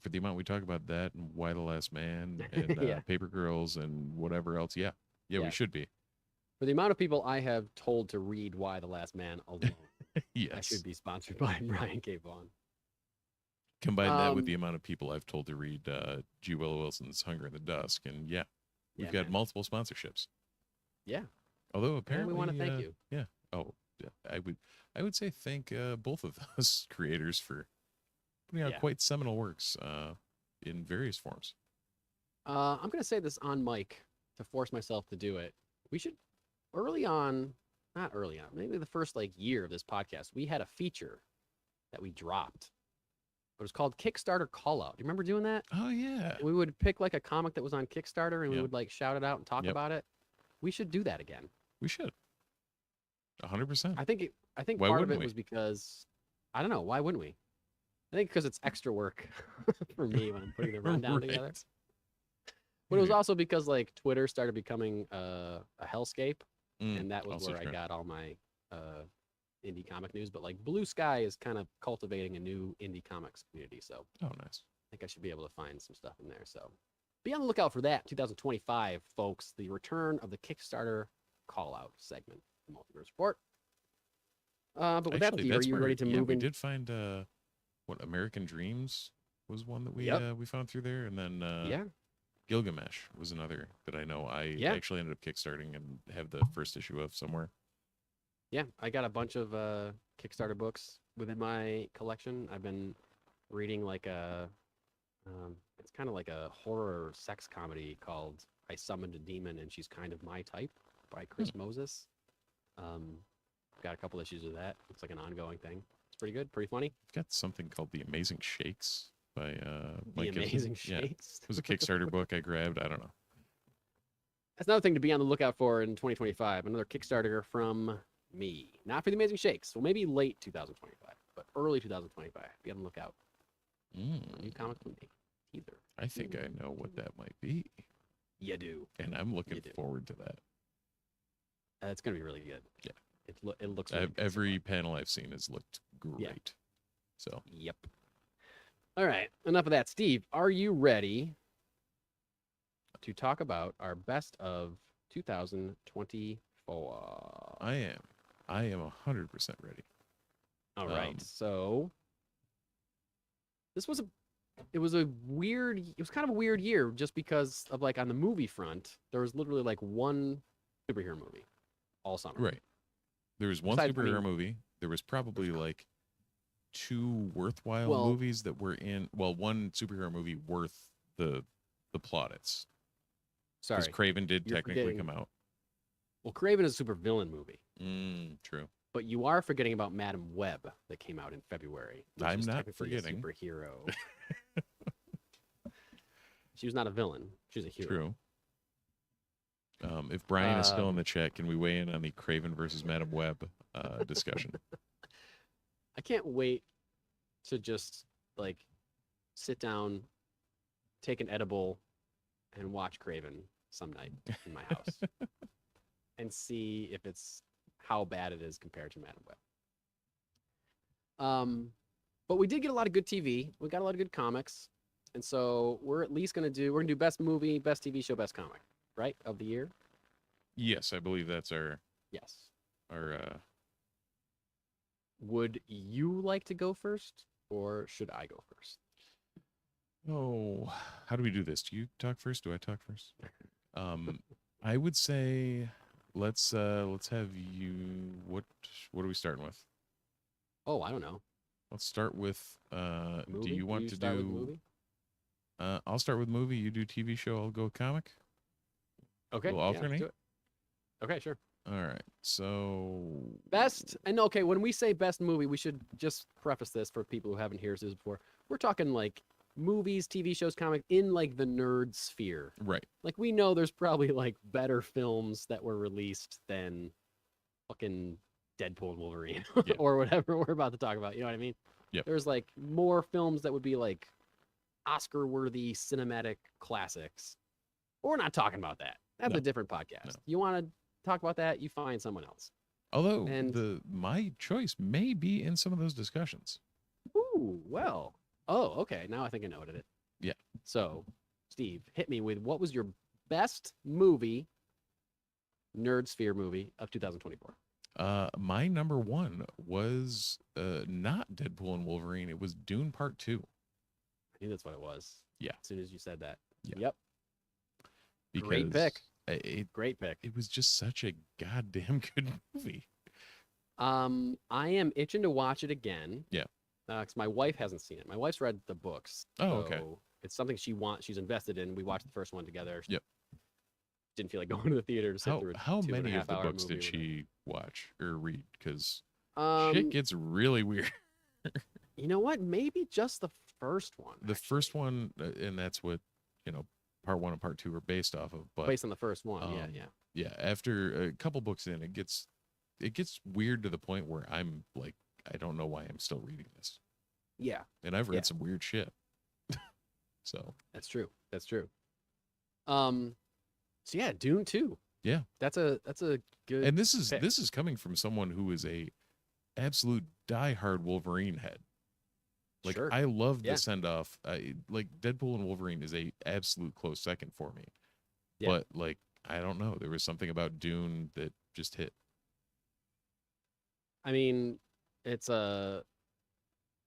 For the amount we talk about that and Why the Last Man and Yeah. Paper Girls and whatever else, yeah, Yeah. we should be. For the amount of people I have told to read Why the Last Man alone, Yes. I should be sponsored by Brian K. Vaughan. Combine that with Um, the amount of people I've told to read G. Willow Wilson's Hunger in the Dusk, and yeah, we've Yeah, got man. multiple sponsorships. Yeah. Although And apparently, we want to thank you. Yeah. Oh, yeah. I would say thank both of those creators for putting out Yeah. quite seminal works in various forms. I'm going to say this on mic to force myself to do it. We should, not early on, maybe the first like year of this podcast, we had a feature that we dropped. It was called Kickstarter Call Out. Do you remember doing that? Oh yeah. We would pick like a comic that was on Kickstarter and we Yep. would like shout it out and talk Yep. about it. We should do that again. We should. 100%. I think Why part of wouldn't it we? was because I don't know, why wouldn't we? I think because it's extra work for me when I'm putting the rundown Right. together. But it was Maybe. also because like Twitter started becoming a hellscape, Mm, and that was also where I true. got all my indie comic news. But like Blue Sky is kind of cultivating a new indie comics community, so I Oh, nice. think I should be able to find some stuff in there. So be on the lookout for that. 2025, folks, the return of the Kickstarter call out segment, the Multiverse Report. But with Actually, that, Steve, are that's you where, ready to yeah, move we in? did find what American Dreams was one that we Yep. we found through there, and then Yeah. Gilgamesh was another that I know I Yeah. actually ended up kickstarting and have the first issue of somewhere. Yeah, I got a bunch of Kickstarter books within my collection. I've been reading like it's kind of like a horror sex comedy called I Summoned a Demon and She's Kind of My Type by Chris Moses. Got a couple issues of that. It's like an ongoing thing. It's pretty good, pretty funny. I've got something called The Amazing Shakes by The Mike Gibson. Amazing Yeah, it Shakes. was a Kickstarter book I grabbed. I don't know. That's another thing to be on the lookout for in 2025. Another Kickstarter from me. Not for The Amazing Shakes. Well, maybe late 2025, but early 2025. Be on the lookout for a new Mm, comic from me. Either. I think I know what that might be, You do. and I'm looking You do. forward to that. it's gonna be really good. Yeah. It looks really good so Every far. panel I've seen has looked great. So Yep. All right, enough of that. Steve, are you ready to talk about our best of 2024? I am 100% ready. All right. Um, So this was it was kind of a weird year just because of like on the movie front, there was literally like one superhero movie all summer. Right. There was one Besides, I superhero mean- movie. There was probably like two worthwhile Well- movies that were in. Well, one superhero movie worth the plaudits. Sorry. Because Craven did You're technically forgetting- come out. Well, Craven is a super villain movie, True. but you are forgetting about Madam Web that came out in February. Which I'm is not technically a forgetting. superhero. She was not a villain. She was a hero. True. If Brian is still in the chat, can we weigh in on the Craven versus Madam Web discussion? I can't wait to just like sit down, take an edible, and watch Craven some night in my house and see if it's how bad it is compared to Madam Web. But we did get a lot of good TV. We got a lot of good comics, and so we're at least gonna do best movie, best TV show, best comic, right, of the year. Yes, I believe that's our Yes. Would you like to go first, or should I go first? Oh, how do we do this? Do you talk first? Do I talk first? I would say let's have you. What are we starting with? Oh, I don't know. Let's start with. Movie? Do you want to start with do? movie? I'll start with movie. You do TV show. I'll go comic. Okay. We'll yeah, let's alternate? do it. Okay, sure. All right. So Best, and okay, when we say best movie, we should just preface this for people who haven't heard this before. We're talking like movies, TV shows, comic in like the nerd sphere. right. Like we know there's probably like better films that were released than fucking Deadpool and Wolverine Yeah. or whatever we're about to talk about. You know what I mean? Yep. There's like more films that would be like Oscar-worthy cinematic classics. But we're not talking about that. That's No. a different podcast. No. You want to talk about that? You find someone else. Although And- my choice may be in some of those discussions. Ooh, well. Oh, okay. Now I think I know what it is. Yeah. So, Steve, hit me with what was your best movie, nerd sphere movie of 2024? My number one was not Deadpool and Wolverine. It was Dune Part 2. I knew that's what it was. Yeah. As soon as you said that. Yeah. Yep. Because Great pick. It Great pick. was just such a goddamn good movie. I am itching to watch it again. Yeah. Because my wife hasn't seen it. My wife's read the books. Oh, okay. so It's something she's invested in. We watched the first one together. Yep. Didn't feel like going to the theater to sit through it. How many of the books did she watch or read? Because shit gets really weird. You know what? Maybe just the first one. The first one, and that's what, part one and part two are based off of. But based on the first one. Yeah, um, yeah. yeah, after a couple books in, it gets weird to the point where I'm like, I don't know why I'm still reading this. Yeah, And I've read Yeah. some weird shit. So that's true. That's true. So yeah, Dune 2. Yeah. That's a good. and this pick. is coming from someone who is a absolute diehard Wolverine head. Like Sure. I love Yeah. the send off. Like Deadpool and Wolverine is a absolute close second for me. Yeah. But like I don't know, there was something about Dune that just hit. I mean, it's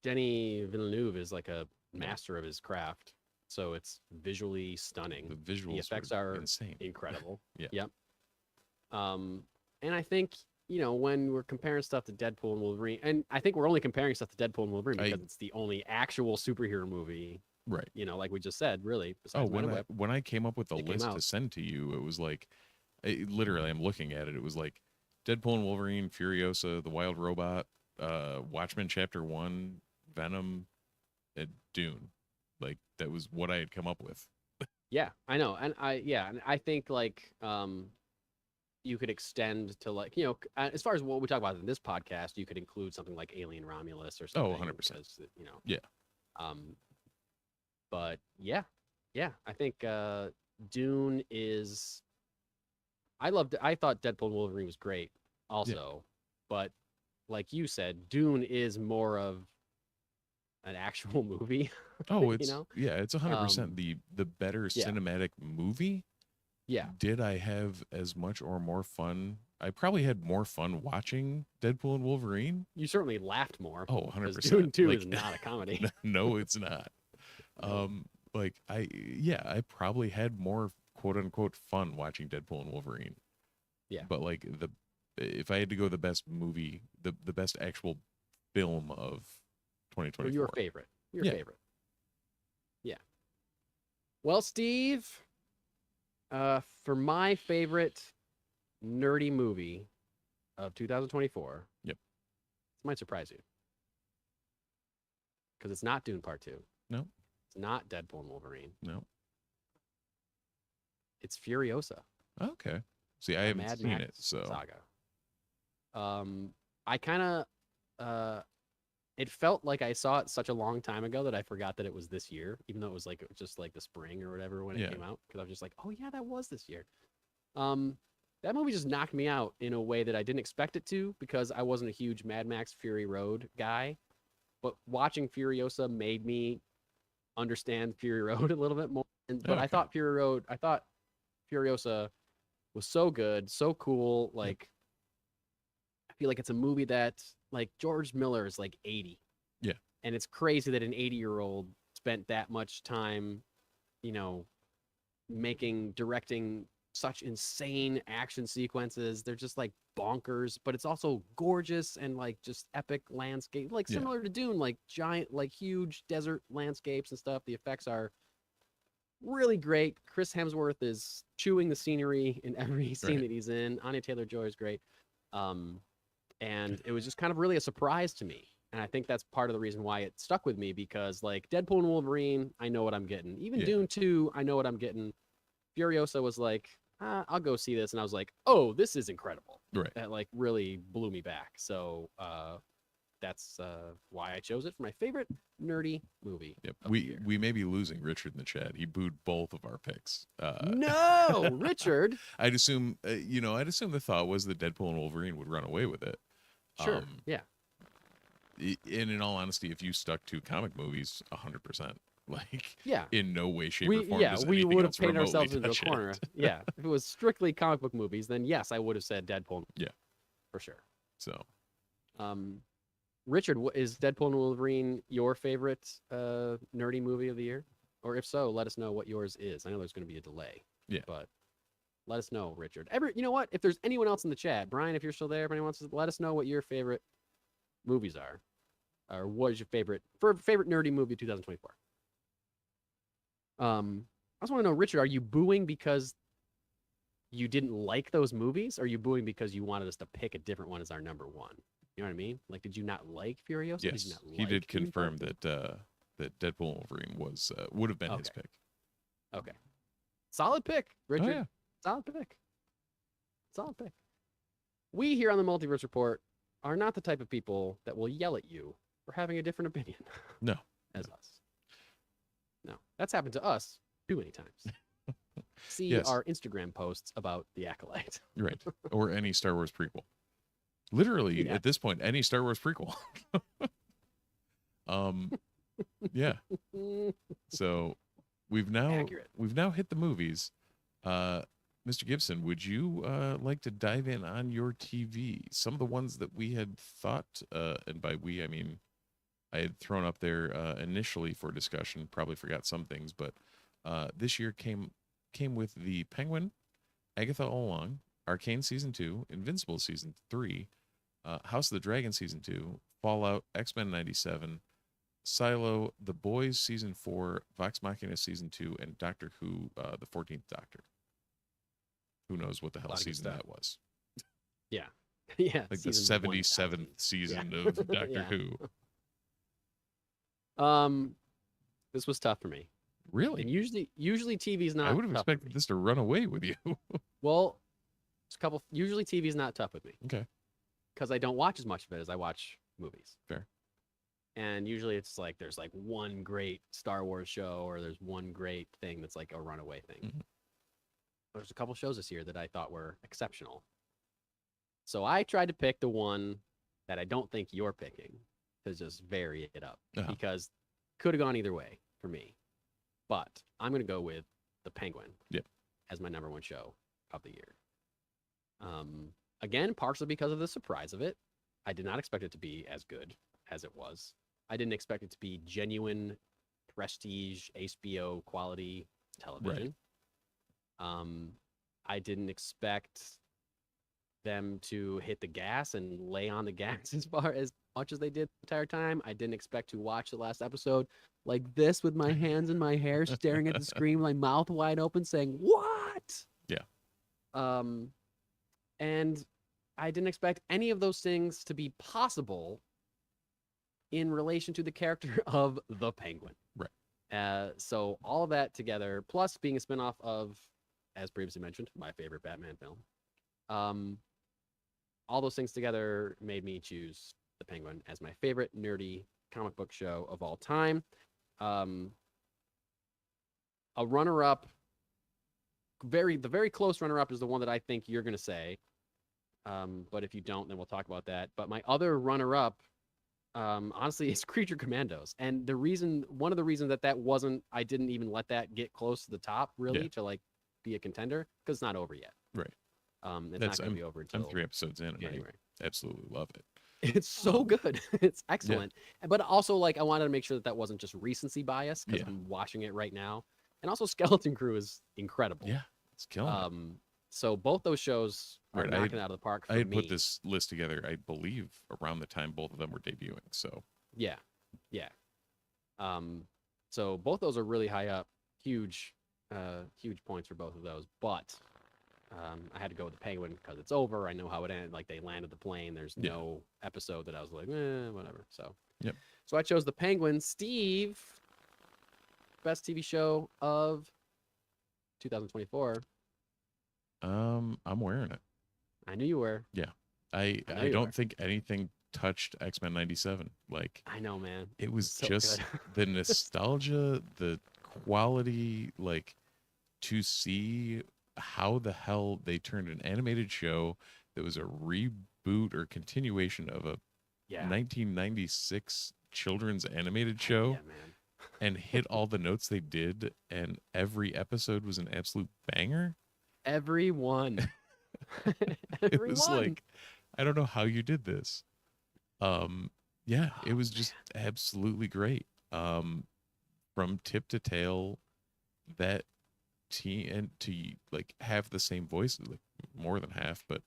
Denis Villeneuve is like a master of his craft, so it's visually stunning. The visuals, effects were are insane. incredible. Yeah. Yep. And I think when we're comparing stuff to Deadpool and Wolverine, and I think we're only comparing stuff to Deadpool and Wolverine because it's the only actual superhero movie. Right. Like we just said, really. Oh, Besides when Madame Web. when I came up with the It came list to out. send to you, it was like, literally, I'm looking at it. It was like Deadpool and Wolverine, Furiosa, The Wild Robot, Watchmen Chapter 1, Venom, and Dune. Like that was what I had come up with. Yeah, I know, and I think like you could extend to like as far as what we talk about in this podcast, you could include something like Alien Romulus or something. 100%. because, Yeah. But yeah, I think Dune is I thought Deadpool and Wolverine was great also, but like you said, Dune is more of an actual movie. Oh, You know? it's 100% the better yeah. cinematic movie. Yeah. Did I have as much or more fun? I probably had more fun watching Deadpool and Wolverine. You certainly laughed more. Oh, Because 100%. Dune 2 Like, is not a comedy. no, it's not. No. Like I probably had more quote unquote fun watching Deadpool and Wolverine. Yeah. But like if I had to go the best movie, the best actual film of 2024. Your favorite. Your Yeah. favorite. Yeah. Well, Steve, for my favorite nerdy movie of 2024, Yep. this might surprise you. Because it's not Dune Part 2. No. It's not Deadpool and Wolverine. No. It's Furiosa. Okay. See, I the haven't Mad seen Max it, so saga. I kind of it felt like I saw it such a long time ago that I forgot that it was this year, even though it was like just like the spring or whatever when it Yeah. came out. Because I was just like, oh yeah, that was this year. That movie just knocked me out in a way that I didn't expect it to, because I wasn't a huge Mad Max Fury Road guy. But watching Furiosa made me understand Fury Road a little bit more. But I thought Furiosa was so good, so cool. Like, I feel like it's a movie that, like, George Miller is like 80. Yeah. And it's crazy that an 80-year-old spent that much time, directing such insane action sequences. They're just like bonkers, but it's also gorgeous and like just epic landscape, like similar to Dune, like giant, like huge desert landscapes and stuff. The effects are really great. Chris Hemsworth is chewing the scenery in every scene that he's in. Anya Taylor-Joy is great. And it was just kind of really a surprise to me. And I think that's part of the reason why it stuck with me, because like Deadpool and Wolverine, I know what I'm getting. Even Dune 2, I know what I'm getting. Furiosa was like, I'll go see this. And I was like, oh, this is incredible. Right. That like really blew me back. So that's why I chose it for my favorite nerdy movie. Yep. We may be losing Richard in the chat. He booed both of our picks. No, Richard. I'd assume, the thought was that Deadpool and Wolverine would run away with it. Sure. Yeah. And in all honesty, if you stuck to comic movies, 100%. Like, yeah, in no way, shape, or form. We would have painted ourselves into a corner. Yeah, if it was strictly comic book movies, then yes, I would have said Deadpool. Yeah, for sure. So, Richard, is Deadpool and Wolverine your favorite nerdy movie of the year? Or if so, let us know what yours is. I know there's going to be a delay. Yeah, but let us know, Richard. You know what? If there's anyone else in the chat, Brian, if you're still there, if anyone wants to, let us know what your favorite movies are, or what is your favorite nerdy movie of 2024. I just want to know, Richard, are you booing because you didn't like those movies? Or are you booing because you wanted us to pick a different one as our number one? You know what I mean? Like, did you not like Furiosa? Yes, he did confirm that that Deadpool and Wolverine would have been his pick. Okay, solid pick, Richard. Oh, yeah. Solid pick. We here on the Multiverse Report are not the type of people that will yell at you for having a different opinion. No, as us. No, that's happened to us too many times. See our Instagram posts about The Acolyte. Right. Or any Star Wars prequel. Literally, at this point, any Star Wars prequel. Yeah. So we've now hit the movies. Mr. Gibson, would you like to dive in on your TV? Some of the ones that we had thought, and by we I mean I had thrown up there initially for discussion, probably forgot some things, but this year came with The Penguin, Agatha All Along, Arcane Season 2, Invincible Season 3, House of the Dragon Season 2, Fallout, X-Men 97, Silo, The Boys Season 4, Vox Machina Season 2, and Doctor Who, The 14th Doctor. Who knows what the hell season that was. Yeah. Yeah. Like the 77th season of Doctor Who. This was tough for me. Really? And usually TV's not. I would have expected this to run away with you. Well, it's a couple. Usually TV's not tough with me. Okay. Because I don't watch as much of it as I watch movies. Fair. And usually it's like there's like one great Star Wars show, or there's one great thing that's like a runaway thing. there's a couple shows this year that I thought were exceptional. So I tried to pick the one that I don't think you're picking to just vary it up because could have gone either way for me. But I'm going to go with The Penguin as my number one show of the year. Again, partially because of the surprise of it. I did not expect it to be as good as it was. I didn't expect it to be genuine prestige HBO quality television. Right. I didn't expect them to hit the gas and lay on the gas as much as they did the entire time. I didn't expect to watch the last episode like this with my hands in my hair, staring at the screen, my mouth wide open, saying, "What?" Yeah. And I didn't expect any of those things to be possible in relation to the character of the Penguin. Right. So all of that together, plus being a spinoff of, as previously mentioned, my favorite Batman film. All those things together made me choose The Penguin as my favorite nerdy comic book show of all time. A runner-up, the very close runner-up is the one that I think you're going to say. But if you don't, then we'll talk about that. But my other runner-up, honestly, is Creature Commandos. And one of the reasons that wasn't, I didn't even let that get close to the top, really, to like be a contender, because it's not over yet. Right. It's not going to be over until I'm 3 episodes in, and January. I absolutely love it. It's so good. It's excellent. Yeah. But also, like, I wanted to make sure that wasn't just recency bias, because I'm watching it right now. And also, Skeleton Crew is incredible. Yeah, it's killing it. So both those shows are knocking it out of the park for me. I had put this list together, I believe, around the time both of them were debuting. So yeah. So both those are really high up, huge points for both of those. But I had to go with The Penguin because it's over. I know how it ended. Like, they landed the plane. There's no episode that I was like, whatever. So so I chose The Penguin. Steve, best TV show of 2024. I'm wearing it. I knew you were. Yeah. I don't think anything touched X-Men 97. Like, I know, man. It was so just the nostalgia, the quality, like, to see how the hell they turned an animated show that was a reboot or continuation of a 1996 children's animated show and hit all the notes they did, and every episode was an absolute banger. Everyone. It was like, I don't know how you did this. It was just absolutely great. From tip to tail, that team, and to like have the same voice, like more than half, but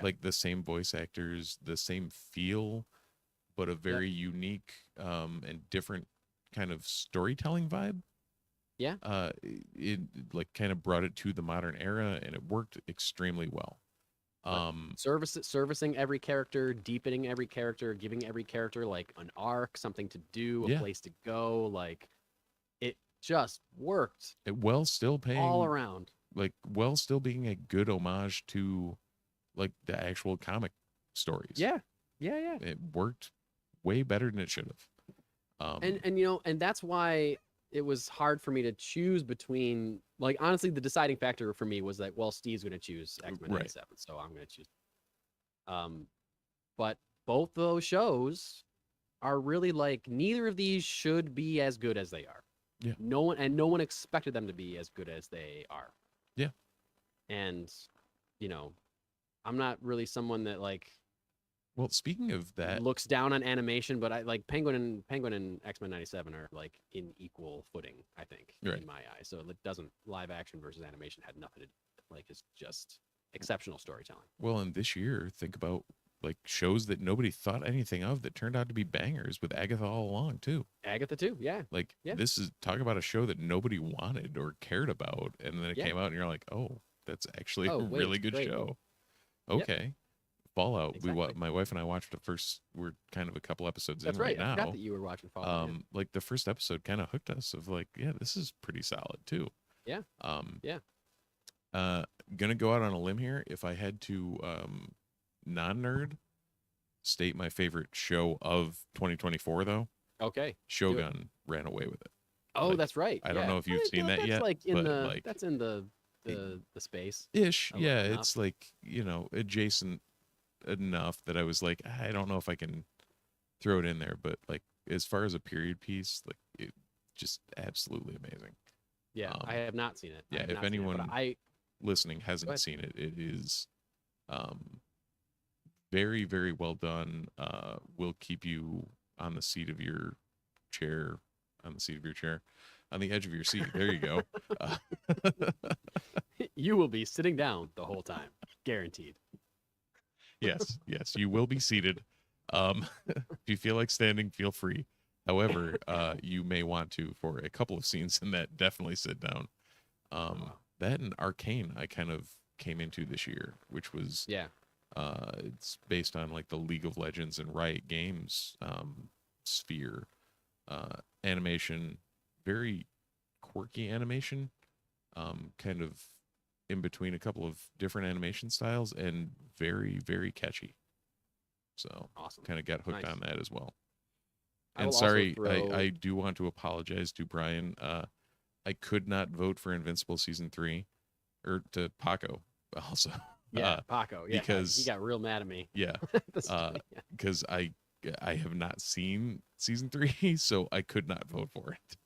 like the same voice actors, the same feel, but a very unique and different kind of storytelling vibe. It like kind of brought it to the modern era, and it worked extremely well. Servicing every character, deepening every character, giving every character like an arc, something to do, a place to go. Like, it just worked. It while still paying all around, like while still being a good homage to like the actual comic stories. Yeah. It worked way better than it should have. And you know, and that's why it was hard for me to choose between, like, honestly, the deciding factor for me was that, well, Steve's going to choose X-Men 97, so I'm going to choose. But both those shows are really like, neither of these should be as good as they are. Yeah. No one expected them to be as good as they are. Yeah. And, you know, I'm not really someone that, like, well, speaking of that, looks down on animation, but I like Penguin and X-Men 97 are like in equal footing, I think, in my eyes. So it doesn't, live action versus animation had nothing to do with it. Like, it's just exceptional storytelling. Well, and this year, think about like shows that nobody thought anything of that turned out to be bangers, with Agatha all along too. Agatha too, yeah. Like, this is, talk about a show that nobody wanted or cared about, and then it came out and you're like, oh, that's actually a really good show. Okay. Fallout. Exactly. My wife and I watched we're kind of a couple episodes in right now. I forgot that you were watching Fallout. Like, the first episode kind of hooked us of like, this is pretty solid too. Gonna go out on a limb here. If I had to non-nerd state my favorite show of 2024 though, Shogun ran away with it. Oh, like, that's right. I don't know if you've seen that yet. Like that's in the the space. ish. Yeah, enough. it's like, adjacent enough that I was like, I don't know if I can throw it in there, but like as far as a period piece, like it just absolutely amazing. Yeah, I have not seen it. Yeah, if anyone listening hasn't seen it, it is very, very well done. Will keep you on the seat of your chair, on the edge of your seat. There you go. You will be sitting down the whole time, guaranteed. Yes, you will be seated. If you feel like standing, feel free. However, you may want to for a couple of scenes, and that definitely sit down. That and Arcane, I kind of came into this year, which was it's based on like the League of Legends and Riot Games sphere. Animation, very quirky animation, kind of in between a couple of different animation styles, and very, very catchy. So awesome. Kind of got hooked on that as well. I And sorry, I do want to apologize to Brian. I could not vote for Invincible season 3, or to Paco also. Yeah, Paco. Yeah, because he got real mad at me. Yeah, because I have not seen season 3, so I could not vote for it.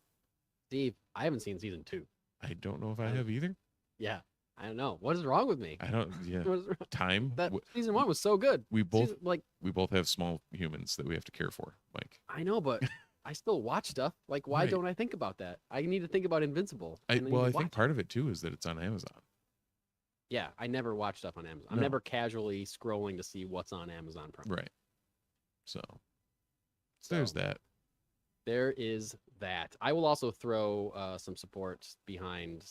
Steve, I haven't seen season 2. I don't know if I have either. Yeah, I don't know. What is wrong with me? I don't. Yeah, time. That season 1 was so good. We both have small humans that we have to care for, Mike. I know, but I still watch stuff. Like, why don't I think about that? I need to think about Invincible. I think part of it too is that it's on Amazon. Yeah, I never watch stuff on Amazon. I'm never casually scrolling to see what's on Amazon Prime. Right. So there's that. There is that. I will also throw some support behind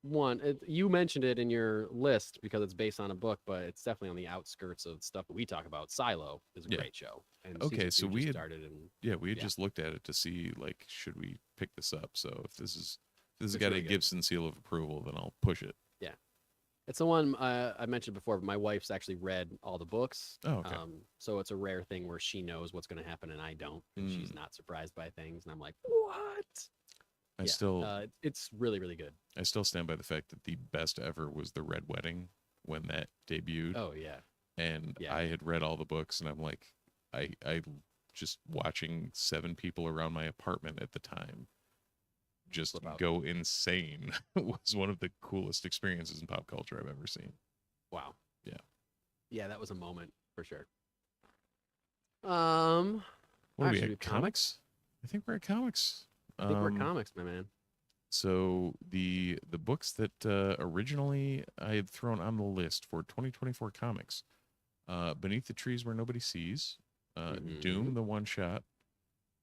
one. You mentioned it in your list because it's based on a book, but it's definitely on the outskirts of stuff that we talk about. Silo is a great show. And okay, so we had started just looked at it to see like, should we pick this up? So if this has got a Gibson seal of approval, then I'll push it. Yeah. It's the one I mentioned before, but my wife's actually read all the books. Oh, okay. So it's a rare thing where she knows what's going to happen and I don't. And she's not surprised by things. And I'm like, what? It's really, really good. I still stand by the fact that the best ever was The Red Wedding when that debuted. Oh, yeah. And I had read all the books, and I'm like, I just watching 7 people around my apartment at the time just go insane was one of the coolest experiences in pop culture I've ever seen. Wow. Yeah. Yeah, that was a moment for sure. What are we at? Comics? I think we're at comics. I think we're comics, my man. So the books that originally I had thrown on the list for 2024 comics, Beneath the Trees Where Nobody Sees, Doom the One Shot,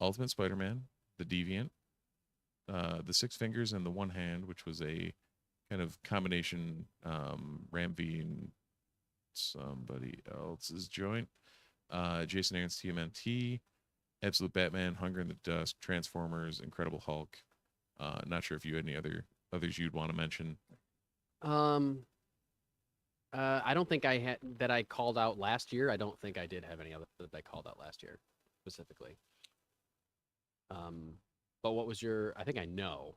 Ultimate Spider-Man, The Deviant, The Six Fingers and the One Hand, which was a kind of combination Ramvi and somebody else's joint, Jason Aaron's TMNT, Absolute Batman, Hunger in the Dusk, Transformers, Incredible Hulk. Not sure if you had any others you'd want to mention. I don't think I had that I called out last year. I don't think I did have any other that I called out last year specifically. But what was your? I think I know.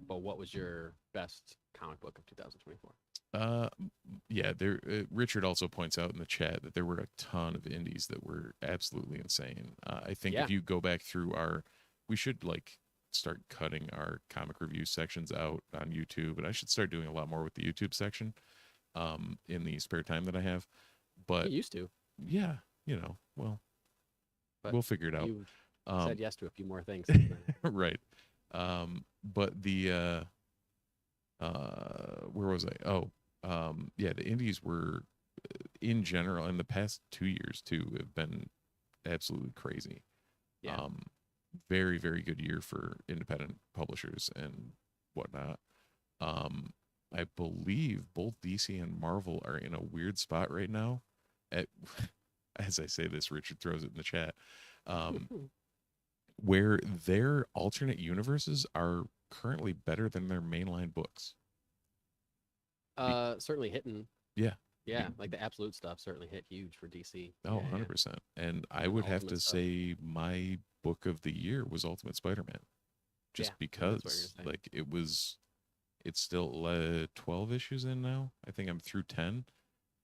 But what was your best comic book of 2024? Yeah, there. Richard also points out in the chat that there were a ton of indies that were absolutely insane. I think if you go back through we should like start cutting our comic review sections out on YouTube, and I should start doing a lot more with the YouTube section, in the spare time that I have. But you used to. Yeah, we'll figure it out. You said yes to a few more things. Right. But the where was I? Oh, the indies were in general in the past 2 years too have been absolutely crazy. Yeah. Very, very good year for independent publishers and whatnot. I believe both DC and Marvel are in a weird spot right now. As I say this, Richard throws it in the chat. Where their alternate universes are currently better than their mainline books. Certainly hitting. Yeah. Yeah, like the absolute stuff certainly hit huge for DC. Oh, 100%. And I would have to say my book of the year was Ultimate Spider-Man. Just because like it was It's still 12 issues in now. I think I'm through 10,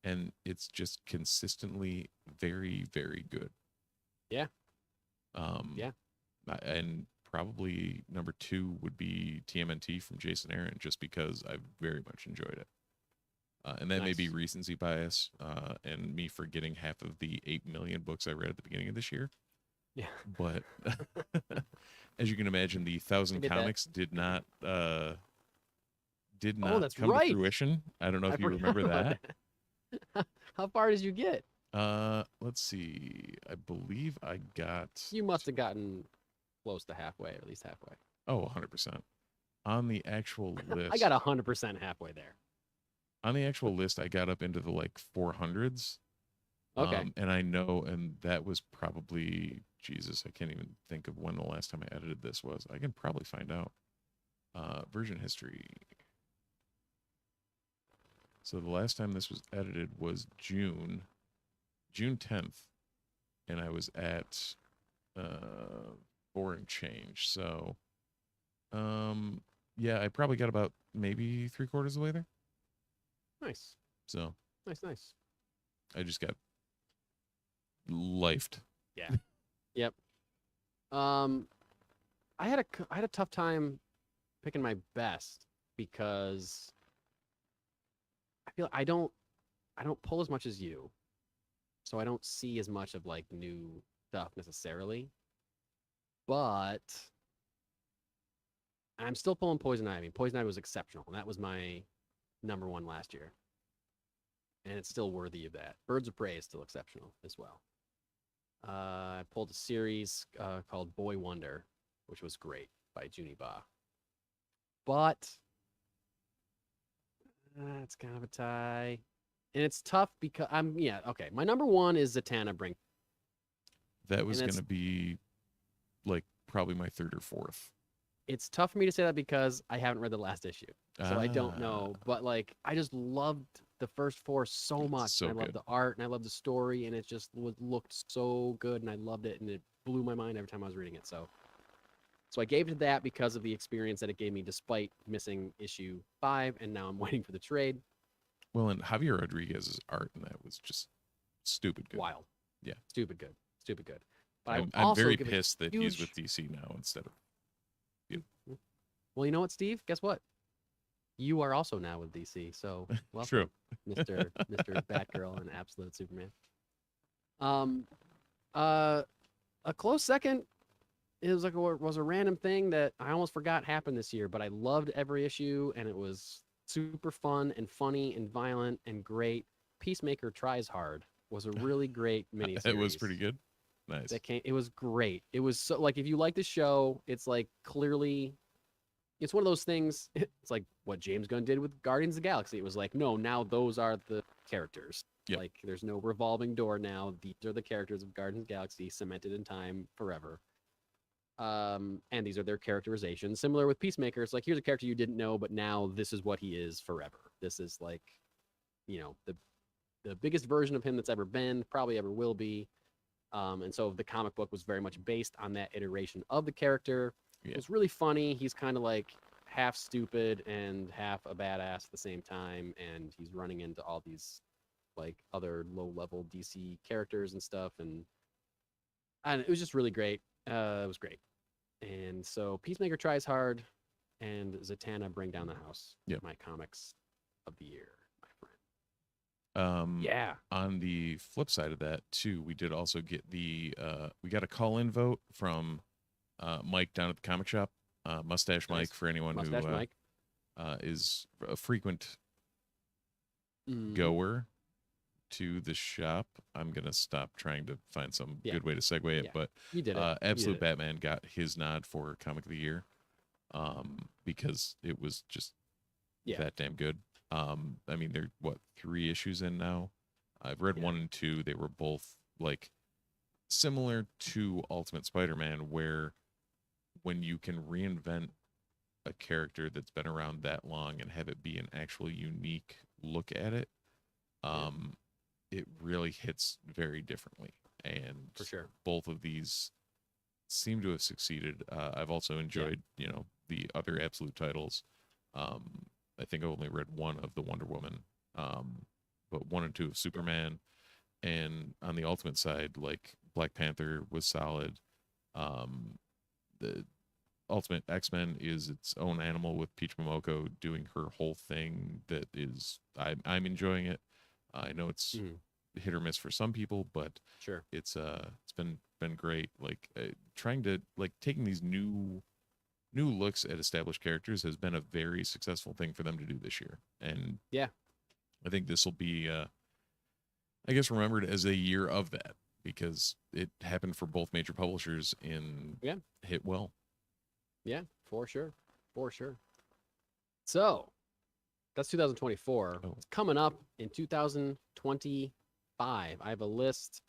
and it's just consistently very, very good. Yeah. Yeah. And probably number 2 would be TMNT from Jason Aaron, just because I very much enjoyed it. And that may be recency bias and me forgetting half of the 8 million books I read at the beginning of this year. Yeah. But as you can imagine, the 1,000 comics did not come to fruition. I don't know if you remember that. How far did you get? Let's see. I believe I got... You must have gotten close to halfway, or at least halfway. Oh, 100%. On the actual list... I got 100% halfway there. On the actual list, I got up into the, 400s. Okay. And I know, and that was probably... Jesus, I can't even think of when the last time I edited this was. I can probably find out. Version history. So the last time this was edited was June 10th, and I was at 4 and change. So, yeah, I probably got about maybe 3/4 of the way there. Nice. So nice. I just got lifed. Yeah. Yep. I had a tough time picking my best because I feel I don't pull as much as you, so I don't see as much of new stuff necessarily. But I'm still pulling Poison Ivy. Poison Ivy was exceptional, and that was my number 1 last year, and it's still worthy of that. Birds of Prey is still exceptional as well. I pulled a series called Boy Wonder, which was great by Junie Ba. But it's kind of a tie. And it's tough because okay. My number 1 is Zatanna Brink. That was going to be probably my 3rd or 4th. It's tough for me to say that because I haven't read the last issue. So I don't know. But I just loved the first 4 so much. So I loved the art and I loved the story, and it just looked so good, and I loved it, and it blew my mind every time I was reading it. So I gave it to that because of the experience that it gave me despite missing issue 5, and now I'm waiting for the trade. Well, and Javier Rodriguez's art in that was just stupid good. Wild. Yeah. Stupid good. But I'm very pissed that he's with DC now instead of you. Well, you know what, Steve? Guess what? You are also now with DC, so welcome, True. Mr. Batgirl and Absolute Superman. A close second was a random thing that I almost forgot happened this year, but I loved every issue, and it was super fun and funny and violent and great. Peacemaker Tries Hard was a really great miniseries. It was pretty good. Nice. It was great. It was so if you like the show, it's clearly, it's one of those things. It's like what James Gunn did with Guardians of the Galaxy. It was no, now those are the characters. Yep. There's no revolving door now. These are the characters of Guardians of the Galaxy, cemented in time forever. And these are their characterizations. Similar with Peacemaker, it's here's a character you didn't know, but now this is what he is forever. This is the biggest version of him that's ever been, probably ever will be. And so the comic book was very much based on that iteration of the character. Yeah. It was really funny. He's kind of half stupid and half a badass at the same time, and he's running into all these other low-level DC characters and stuff, and it was just really great. It was great. And so Peacemaker Tries Hard and Zatanna Bring Down the House. Yep. My comics of the year, my friend. Yeah. On the flip side of that too, we did also get we got a call-in vote from Mike down at the comic shop. Mustache nice. Mike, for anyone Mustache who Mike. Is a frequent goer to the shop. I'm gonna stop trying to find some good way to segue it, but you did it. Absolute Batman got his nod for comic of the year, because it was just that damn good. I mean, they're 3 issues in now. I've read 1 and 2. They were both similar to Ultimate Spider-Man, where when you can reinvent a character that's been around that long and have it be an actual unique look at it, it really hits very differently. And for sure, both of these seem to have succeeded. I've also enjoyed, the other Absolute titles. I think I only read one of the Wonder Woman, but 1 and 2 of Superman. And on the Ultimate side, like Black Panther was solid. The Ultimate X-Men is its own animal with Peach Momoko doing her whole thing. That is, I'm enjoying it. I know it's hit or miss for some people, but Sure. it's been great. Like trying to like taking these new looks at established characters has been a very successful thing for them to do this year. And Yeah. I think this will be I guess remembered as a year of that, because it happened for both major publishers and hit well. Yeah, for sure. For sure. So that's 2024. Oh. Coming up in 2025, I have a list.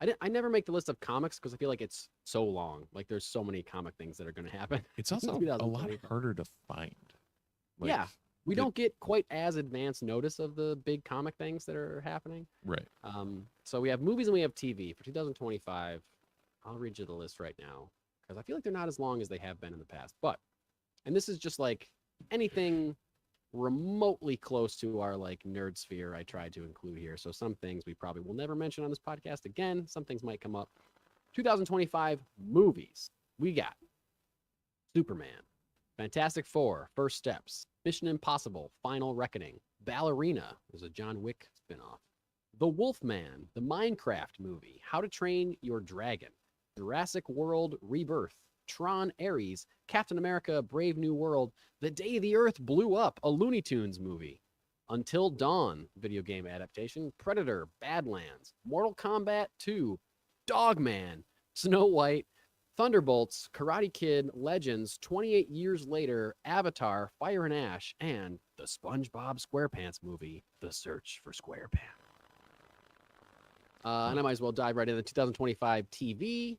I never make the list of comics because I feel like it's so long. Like there's so many comic things that are going to happen. It's also a lot harder to find. Like, yeah. We don't get quite as advanced notice of the big comic things that are happening. Right. So we have movies and we have TV for 2025. I'll read you the list right now because I feel like they're not as long as they have been in the past. And this is just like anything remotely close to our like nerd sphere I tried to include here. So some things we probably will never mention on this podcast again. Some things might come up. 2025 movies. We got Superman, Fantastic Four, First Steps, Mission Impossible, Final Reckoning, Ballerina, there's a John Wick spinoff, The Wolfman, the Minecraft movie, How to Train Your Dragon, Jurassic World Rebirth, Tron Ares, Captain America Brave New World, The Day the Earth Blew Up, a Looney Tunes movie, Until Dawn, video game adaptation, Predator, Badlands, Mortal Kombat 2, Dogman, Snow White, Thunderbolts, Karate Kid, Legends, 28 Years Later, Avatar, Fire and Ash, and the SpongeBob SquarePants movie, The Search for SquarePants. And I might as well dive right into the 2025 TV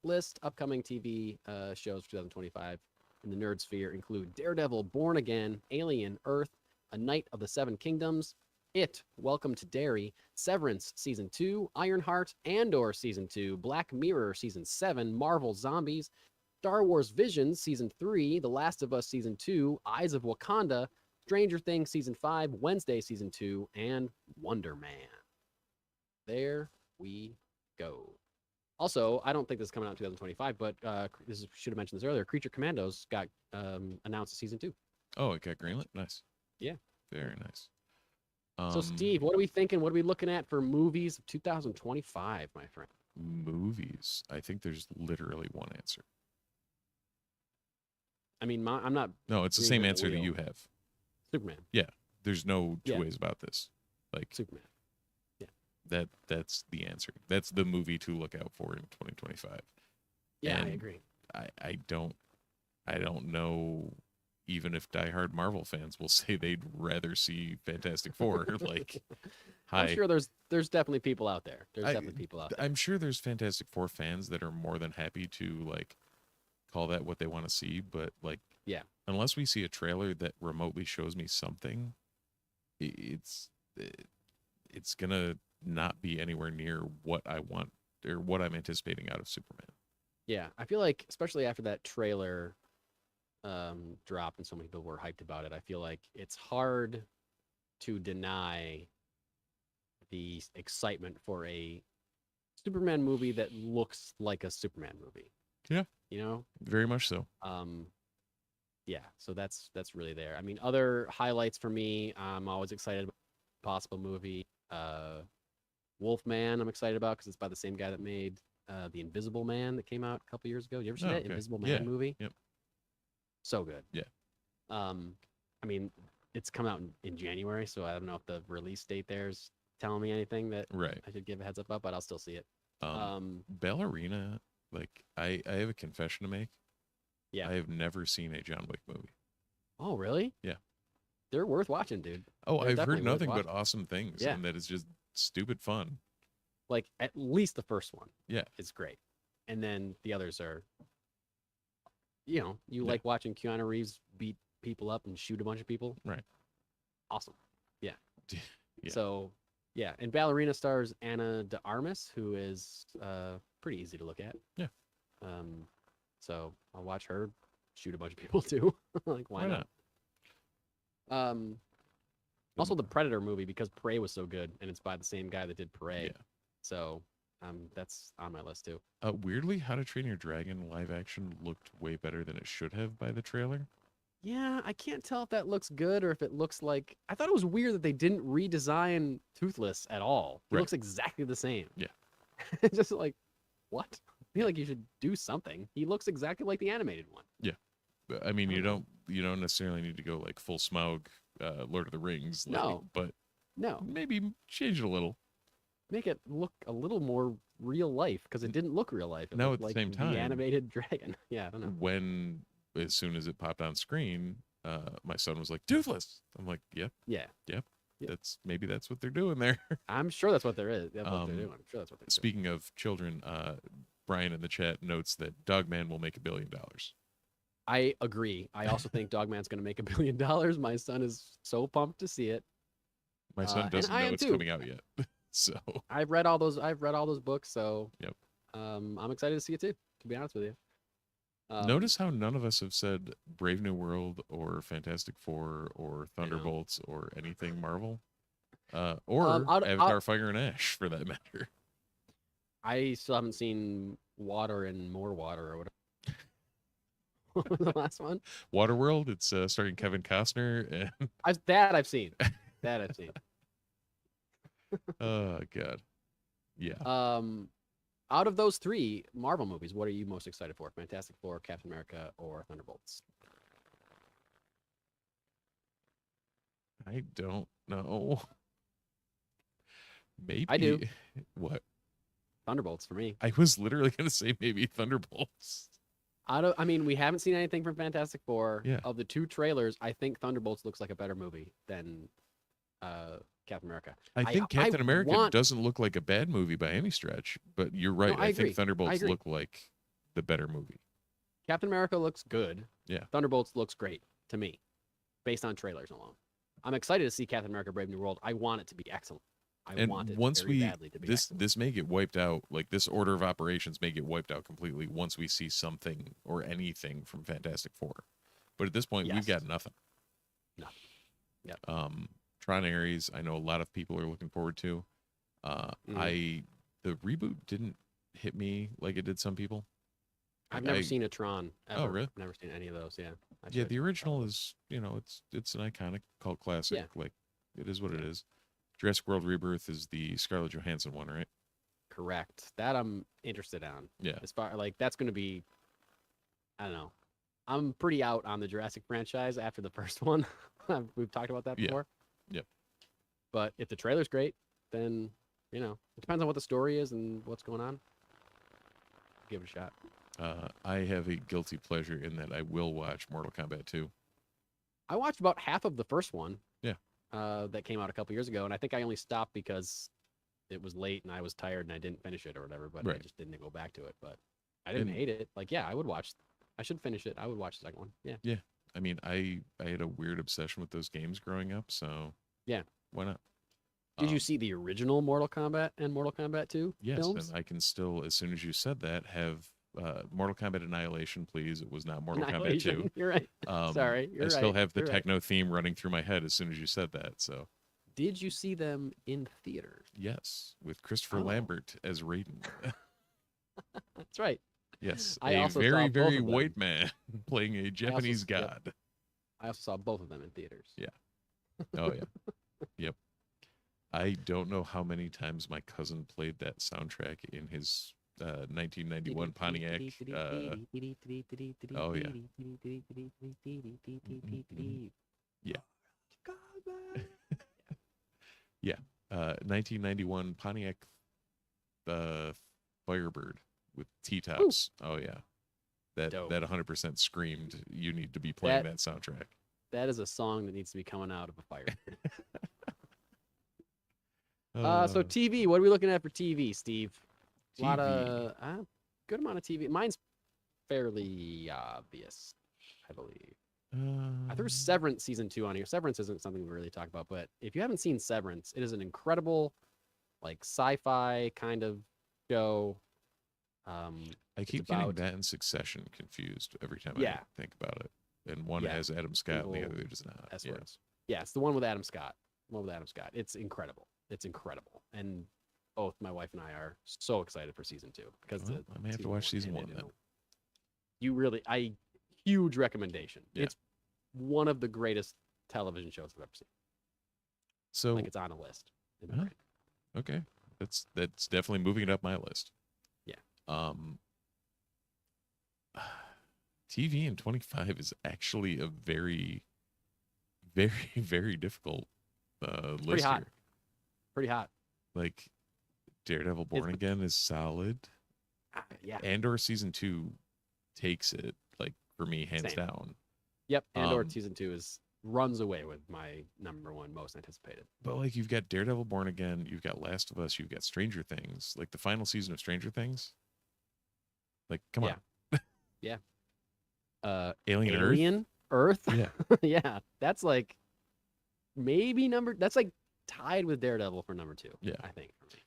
list. Upcoming TV shows for 2025 in the nerd sphere include Daredevil, Born Again, Alien, Earth, A Night of the Seven Kingdoms, It, Welcome to Derry, Severance Season 2, Ironheart, Andor Season 2, Black Mirror Season 7, Marvel Zombies, Star Wars Visions Season 3, The Last of Us Season 2, Eyes of Wakanda, Stranger Things Season 5, Wednesday Season 2, and Wonder Man. There we go. Also, I don't think this is coming out in 2025, but should have mentioned this earlier. Creature Commandos got announced Season 2. Oh, it got greenlit? Nice. Yeah. Very nice. So, Steve, what are we thinking? What are we looking at for movies of 2025, my friend? Movies. I think there's literally one answer. I mean, I'm not. No, it's the same answer that you have. Superman. Yeah. There's no two ways about this. Like Superman. Yeah. That's the answer. That's the movie to look out for in 2025. Yeah, and I agree. I don't know. Even if diehard Marvel fans will say they'd rather see Fantastic Four, like, hi. I'm sure there's definitely people out there. I'm sure there's Fantastic Four fans that are more than happy to like call that what they want to see, but like, yeah, unless we see a trailer that remotely shows me something, it's gonna not be anywhere near what I want or what I'm anticipating out of Superman. Yeah, I feel like especially after that trailer dropped and so many people were hyped about it, I feel like it's hard to deny the excitement for a Superman movie that looks like a Superman movie. Yeah. You know? Very much so. Yeah, so that's really there. I mean, other highlights for me, I'm always excited about the possible movie. Wolfman, I'm excited about because it's by the same guy that made The Invisible Man that came out a couple years ago. You ever see that Invisible Man movie? Yep. So good. Yeah. I mean, it's come out in January, so I don't know if the release date there's telling me anything that I should give a heads up about, but I'll still see it. Ballerina, like I have a confession to make. Yeah. I have never seen a John Wick movie. Oh, really? Yeah. They're worth watching, dude. Oh, I've heard nothing but awesome things, and that it's just stupid fun. Like at least the first one. Yeah. Is great. And then the others are, you know, like watching Keanu Reeves beat people up and shoot a bunch of people. Right. Awesome. Yeah. So, yeah. And Ballerina stars Anna de Armas, who is pretty easy to look at. Yeah. So I'll watch her shoot a bunch of people too. Like, why not? Also, the Predator movie, because Prey was so good, and it's by the same guy that did Prey. Yeah. So that's on my list too. Weirdly, How to Train Your Dragon live action looked way better than it should have by the trailer. Yeah, I can't tell if that looks good or if it looks like. I thought it was weird that they didn't redesign Toothless at all. He Right. looks exactly the same. Yeah. Just like, what? I feel like you should do something. He looks exactly like the animated one. But, I mean, I you don't don't necessarily need to go like full Smaug, Lord of the Rings. No. But No, maybe change it a little. make it look a little more real life because it didn't look real life. It No, looked at the like same time- the animated dragon. Yeah, I don't know. When as soon as it popped on screen, my son was like, "Toothless." I'm like, "Yep, Yeah, Yeah. that's what they're doing there." I'm sure that's what there is. That's what they're doing. I'm sure that's what they're doing. Speaking of children, Brian in the chat notes that Dogman will make $1 billion. I agree. I also think Dogman's going to make $1 billion. My son is so pumped to see it. My son And doesn't I know am it's too. coming out yet, so I've read all those books, so Yep. I'm excited to see it too. To be honest with you. notice how none of us have said Brave New World or Fantastic Four or I know. Thunderbolts or anything Marvel, or out- Avatar: Fire and Ash for that matter. I still haven't seen Water and More Water or whatever. What was the last one? Waterworld, it's starring Kevin Costner and I've seen. That I've seen. oh god, yeah. Out of those three Marvel movies, what are you most excited for? Fantastic Four, Captain America, or Thunderbolts? I don't know. Maybe I do. What? Thunderbolts for me. I was literally gonna say maybe Thunderbolts. I mean, we haven't seen anything from Fantastic Four. Yeah. Of the two trailers, I think Thunderbolts looks like a better movie than Captain America. I think Captain America want- doesn't look like a bad movie by any stretch, but you're right. I I agree. think Thunderbolts agree. look like the better movie. Captain America looks good. Yeah. Thunderbolts looks great to me, based on trailers alone. I'm excited to see Captain America: Brave New World. I want it to be excellent. I And want it once very we badly to be this excellent. this may get wiped out, like this order of operations may get wiped out completely once we see something or anything from Fantastic Four. But at this point, we've Yes. got nothing. Nothing. Yep. Tron Ares, I know a lot of people are looking forward to. Mhm. The reboot didn't hit me like it did some people. I've never seen a Tron. Ever. Oh, really? I've never seen any of those. Yeah. I Yeah, should, the original probably. is, it's an iconic cult classic. Yeah. Like it is what it is. Jurassic World Rebirth is the Scarlett Johansson one, right? Correct. That I'm interested on. Yeah. As far like that's going to be, I don't know. I'm pretty out on the Jurassic franchise after the first one. We've talked about that Yeah. before. Yep. But if the trailer's great, then it depends on what the story is and what's going on. Give it a shot. I have a guilty pleasure in that I will watch Mortal Kombat 2. I watched about half of the first one. Yeah. That came out a couple years ago, and I think I only stopped because it was late and I was tired and I didn't finish it or whatever. But I Right. just didn't go back to it. But I didn't And- hate it. Like, yeah, I would watch. I should finish it. I would watch the second one. Yeah. I mean, I had a weird obsession with those games growing up, so Yeah. why not? Did you Um, see the original Mortal Kombat and Mortal Kombat 2 Yes, films? and I can still, as soon as you said that, have Mortal Kombat Annihilation, please. It was not Mortal Kombat Annihilation. 2. You're right. Sorry, I you're still right, have the you're right. techno theme running through my head as soon as you said that. So Did you see them in theaters? yes, with Christopher Oh. Lambert as Raiden. That's right. Yes, I a also very, saw both very of them. white man playing a Japanese yep. god. I also saw both of them in theaters. Yeah. Oh yeah, yep. I don't know how many times my cousin played that soundtrack in his 1991 Pontiac. Oh yeah. Yeah. Yeah. 1991 Pontiac Firebird with T-tops. Oh yeah. That Dope. 100% screamed you need to be playing that soundtrack. That is a song that needs to be coming out of a fire. Uh, So TV, what are we looking at for TV, Steve? A lot TV. of good amount of TV. Mine's fairly obvious, I believe. I threw Severance season 2 on here. Severance isn't something we really talk about, but if you haven't seen Severance, it is an incredible, like sci-fi kind of show. I keep about- getting that and Succession confused every time Yeah. I think about it. And one Yeah. has Adam Scott and the Single other does not. S Yeah. words. Yeah, it's the one with Adam Scott. One with Adam Scott. It's incredible. It's incredible. And both my wife and I are so excited for season 2 because Well, I may have to watch season 1 ended then. in huge recommendation. Yeah. It's one of the greatest television shows I've ever seen. So Like it's on a list. In my Huh? brain. okay, that's definitely moving it up my list. Yeah. TV in 25 is actually a very, very, very difficult list hot. here. Pretty hot. Like Daredevil Born It's- Again is solid. Yeah. Andor season 2 takes it, like, for me, hands Same. down. Yep. Andor Um, season 2 runs away with my number 1 most anticipated. But like you've got Daredevil Born Again, you've got Last of Us, you've got Stranger Things, like the final season of Stranger Things. Like, come on. Yeah. Alien Earth. Alien Earth. Yeah. Yeah. That's like maybe that's like tied with Daredevil for number 2. Yeah. I think for me.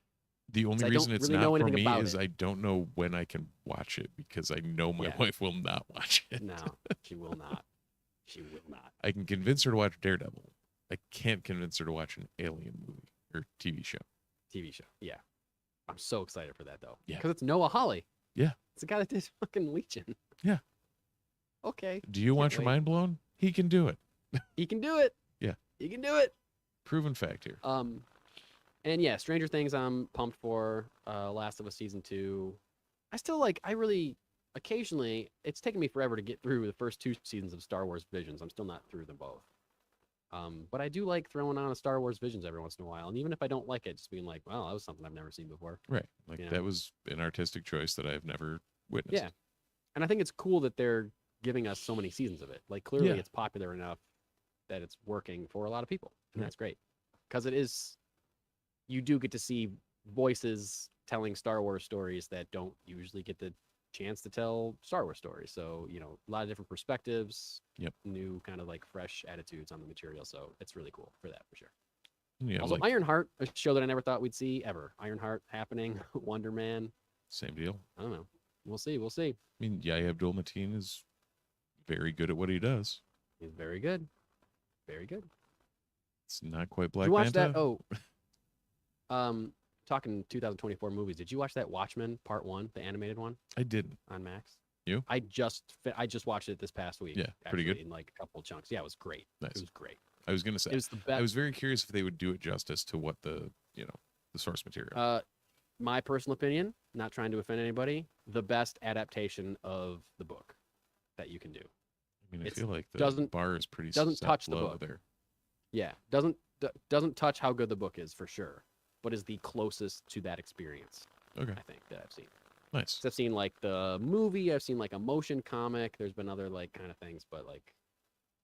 The only I reason don't it's really know not for anything me about is it. I don't know when I can watch it because I know my Yeah. wife will not watch it. No, she will not. She will not. I can convince her to watch Daredevil. I can't convince her to watch an Alien movie or TV show. TV show. Yeah. I'm so excited for that though. Yeah. Because it's Noah Hawley. Yeah. It's the guy that did fucking Legion. Yeah. Okay. Do you want your wait. mind blown? He can do it. He can do it. Yeah. He can do it. Proven fact here. And yeah, Stranger Things I'm pumped for. Last of Us season 2. Occasionally, it's taken me forever to get through the first 2 seasons of Star Wars Visions. I'm still not through them both. But I do like throwing on a Star Wars Visions every once in a while. And even if I don't like it, just being like, well, that was something I've never seen before. Right. Like Yeah. that was an artistic choice that I've never witnessed. Yeah. And I think it's cool that they're giving us so many seasons of it. Like clearly Yeah. it's popular enough that it's working for a lot of people. And Right. that's great. Because you do get to see voices telling Star Wars stories that don't usually get the chance to tell Star Wars stories. So, a lot of different perspectives, Yep. new kind of like fresh attitudes on the material. So it's really cool for that for sure. Yeah. Also, Like, Ironheart, a show that I never thought we'd see ever. Ironheart happening, Wonder Man. same deal. I don't know. We'll see. We'll see. I mean, Yahya Abdul Mateen is very good at what he does. He's very good. Very good. It's not quite Did Black you watch Manta. that? Oh, talking 2024 movies. Did you watch that Watchmen Part 1, the animated one I didn't. on Max? You? I just watched it this past week. Yeah, pretty good. actually, in like a couple chunks. Yeah, it was great. Nice. It was great. I was gonna say. It was the I best. was very curious if they would do it justice to what the source material. My personal opinion, not trying to offend anybody, the best adaptation of the book that you can do. I mean, I it's- feel like the doesn't- bar is pretty doesn't set touch the low book. there. Yeah, doesn't touch how good the book is for sure, but is the closest to that experience Okay, I think that I've seen. nice. So I've seen like the movie, I've seen like a motion comic. There's been other like kind of things, but like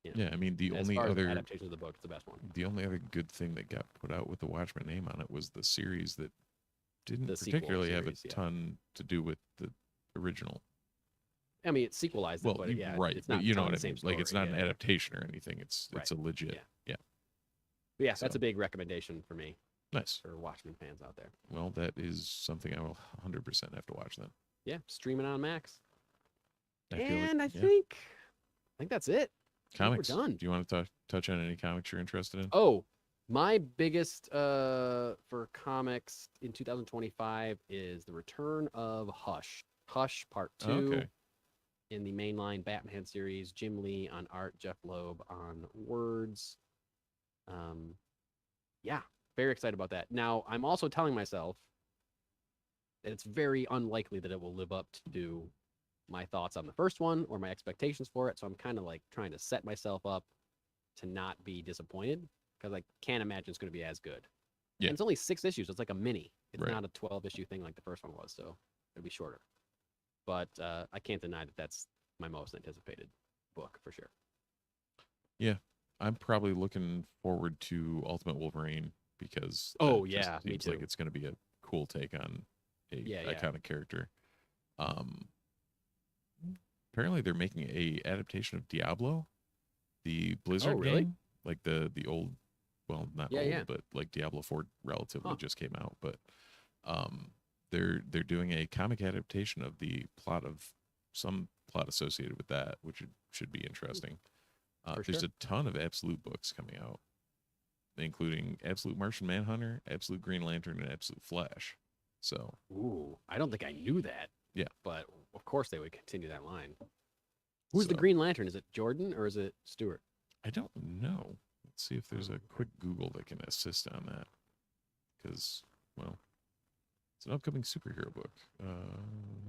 Yeah, I mean, the as only far as other adaptation of the book, it's the best one. good thing that got put out with the Watchmen name on it was the series that didn't The sequel particularly have series, a yeah. ton to do with the original. I mean, it's sequelized, Well, but yeah, right, it's but not you know telling what the I same mean. Like, it's story, not an yeah. adaptation or anything. It's Right, a legit. yeah. Yeah, But yeah, that's So- a big recommendation for me nice. for Watchmen fans out there. Well, that is something I will 100% have to watch then. Yeah, streaming on Max. I feel like- And I yeah. think that's it. I think Comics. We're done. Do you want to touch on any comics you're interested in? Oh, my biggest for comics in 2025 is the return of Hush. Hush Part 2 Okay. in the mainline Batman series. Jim Lee on art, Jeff Loeb on words. Yeah, very excited about that. Now, I'm also telling myself that it's very unlikely that it will live up to my thoughts on the first one or my expectations for it. So I'm kind of like trying to set myself up to not be disappointed because I can't imagine it's going to be as good. Yeah. And it's only 6 issues. It's like a mini. It's Right. not a 12-issue thing like the first one was. So it'll be shorter. But I can't deny that that's my most anticipated book for sure. I'm probably looking forward to Ultimate Wolverine because Oh, that yeah, just me seems like too. it's going to be a cool take on a Yeah, yeah. iconic character. Apparently they're making a adaptation of Diablo, the Blizzard really? game, like the old, well, not Yeah, old, yeah. but like Diablo 4 relatively Huh. just came out, but they're doing a comic adaptation of the plot of some plot associated with that, which should be interesting. For There's sure. a ton of Absolute books coming out, including Absolute Martian Manhunter, Absolute Green Lantern, and Absolute Flash. So, Ooh, I don't think I knew that. yeah. But of course they would continue that line. Who's the So, Green Lantern? Is it Jordan or is it Stewart? I don't know. Let's see if there's a quick Google that can assist on that. Because, well, it's an upcoming superhero book.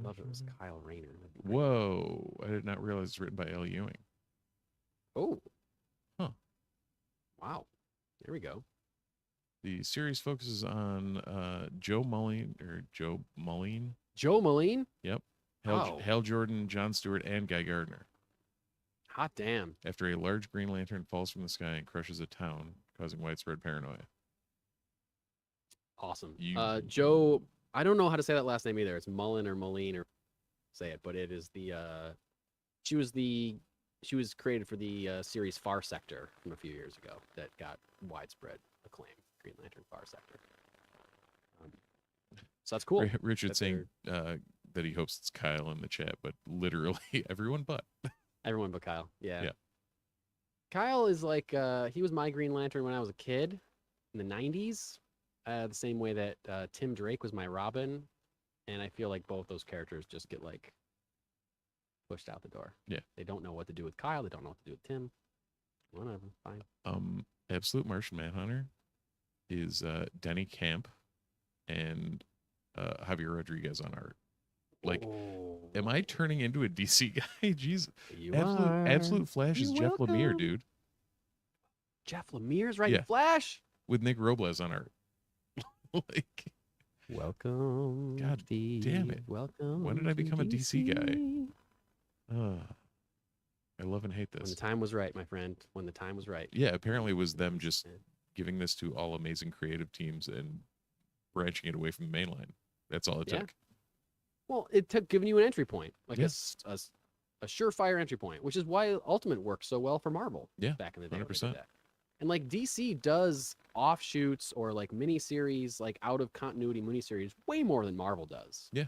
Love it was Kyle Rayner. That'd be great. Whoa. I did not realize it's written by L. Ewing. Oh. Huh. Wow. There we go. The series focuses on Joe Mulleen. Joe Moline? Yep. Oh. Hal Jordan, John Stewart, and Guy Gardner. Hot damn. After a large Green Lantern falls from the sky and crushes a town, causing widespread paranoia. Awesome. You- Joe, I don't know how to say that last name either. It's Mullen or Moline or say it, but it is the she was created for the series Far Sector from a few years ago that got widespread acclaim. Green Lantern Far Sector. So that's cool. Richard that saying that he hopes it's Kyle in the chat, but literally everyone but. Everyone but Kyle. Yeah. Yeah. Kyle is like he was my Green Lantern when I was a kid in the 90s. The same way that Tim Drake was my Robin, and I feel like both those characters just get like pushed out the door. Yeah. They don't know what to do with Kyle. They don't know what to do with Tim. Whatever. Fine. Absolute Martian Manhunter is Denny Camp and Javier Rodriguez on art. Like, am I turning into a DC guy? Jeez. You Absolute Flash is You're Jeff Lemire, welcome. dude, Jeff Lemire's writing Yeah. Flash. with Nick Robles on art. Like, Welcome. God Steve. damn it. Welcome. When did I to become a DC guy? DC. I love and hate When the this. time was right, my friend. When the time was right. Yeah, apparently it was them just giving this to all amazing creative teams and branching it away from the main line. That's all it Yeah. took. Well, it took giving you an entry point, like Yeah. a surefire entry point, which is why Ultimate worked so well for Marvel. Yeah, back in the day. when they did 100%. that. And like DC does offshoots or like miniseries, like out of continuity miniseries, way more than Marvel does. Yeah.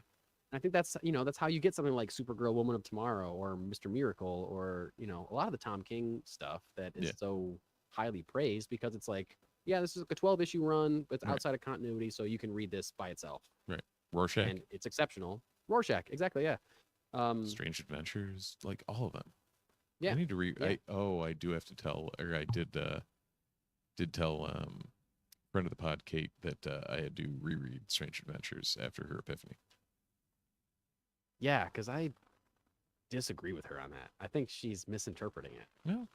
And I think that's that's how you get something like Supergirl, Woman of Tomorrow, or Mr. Miracle, or a lot of the Tom King stuff that is Yeah. so highly praised because it's like, yeah, this is like a 12-issue run, but it's Right. outside of continuity, so you can read this by itself. Rorschach, And it's exceptional. Rorschach, exactly, yeah. Strange Adventures, like all of them. Yeah, I need to read. yeah. I do have to tell, or I did tell friend of the pod Kate that I had to reread Strange Adventures after her epiphany. Yeah, because I disagree with her on that. I think she's misinterpreting it. Well,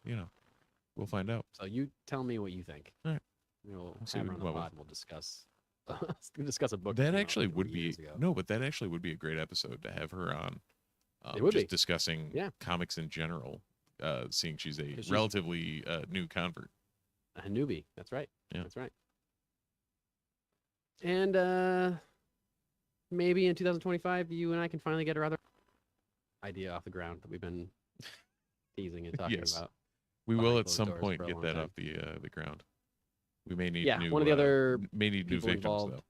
we'll find out. So you tell me what you think. All right. We'll We'll see have her what on the we come up pod and we'll discuss discuss a book. That came out actually 20 would be years ago. no, but that actually would be a great episode to have her on. It would just be. discussing Yeah. comics in general. Seeing she's a 'Cause she's- relatively new convert. A newbie. That's right. Yeah. That's right. And maybe in 2025, you and I can finally get our other idea off the ground that we've been teasing and talking Yes. about. We behind will at closed some doors point for a get long that time. off the ground. We may need Yeah, new. one of the other may need new people victims involved. though.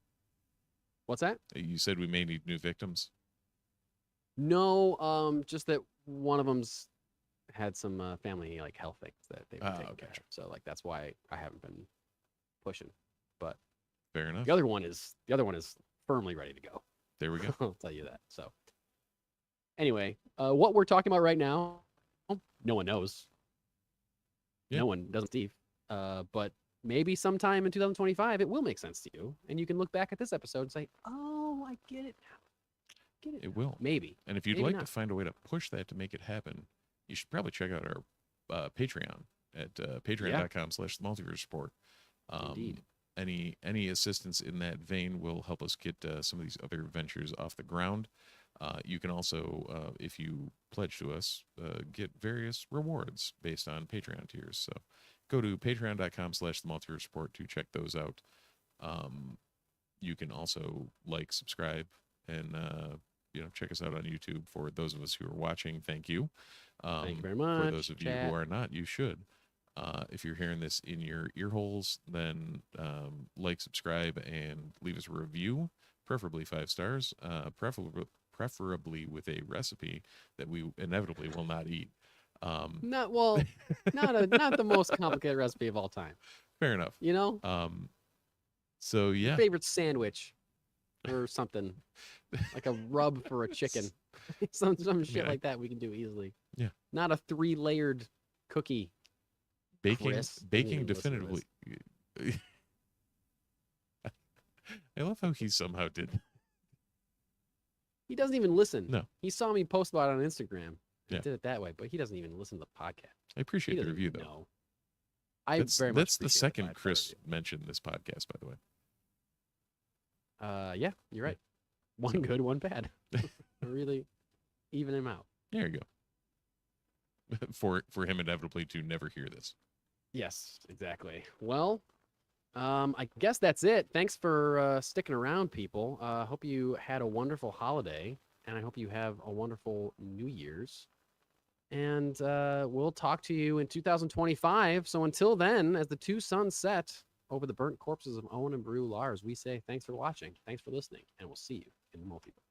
What's that? You said we may need new victims. No, just that one of them's had some family like health things that they were Ah, taking care gotcha. of. So like that's why I haven't been pushing. But Fair enough. the other one is firmly ready to go. There we go. I'll tell you that. So anyway, what we're talking about right now, no one knows. Yeah. No one doesn't, Steve. But maybe sometime in 2025 it will make sense to you, and you can look back at this episode and say, "Oh, I get it now. Get it? It now." will. Maybe. And if you'd Maybe like not. to find a way to push that to make it happen, you should probably check out our Patreon at patreon.com/multiverse report. Indeed. Any assistance in that vein will help us get some of these other ventures off the ground. You can also, if you pledge to us, get various rewards based on Patreon tiers. So go to patreon.com/multiverse report to check those out. You can also subscribe, and check us out on YouTube. For those of us who are watching, thank you. Thank you very much. For those of you chat. who are not, you should. If you're hearing this in your ear holes, then subscribe, and leave us a review, preferably 5 stars, preferably with a recipe that we inevitably will not eat. Not well, not the most complicated recipe of all time. Fair enough. You know, So your yeah, favorite sandwich or something like a rub for a chicken, some shit like that we can do easily. Yeah. Not a 3-layered cookie. baking Chris, don't baking even listen to definitively. I love how he somehow did. He doesn't even listen. No. He saw me post about it on Instagram. He Yeah. did it that way, but he doesn't even listen to the podcast. I appreciate He the doesn't review even though. know. I That's very much that's the appreciate second 5-star Chris mentioned this podcast, by the way. review. Yeah, you're right. One good, one bad. Really even him out. There you go. For him inevitably to never hear this. Yes, exactly. Well, I guess that's it. Thanks for sticking around, people. Hope you had a wonderful holiday, and I hope you have a wonderful New Year's. And we'll talk to you in 2025. So until then, as the two suns set over the burnt corpses of Owen and Brew Lars, we say thanks for watching, thanks for listening, and we'll see you in the multiverse.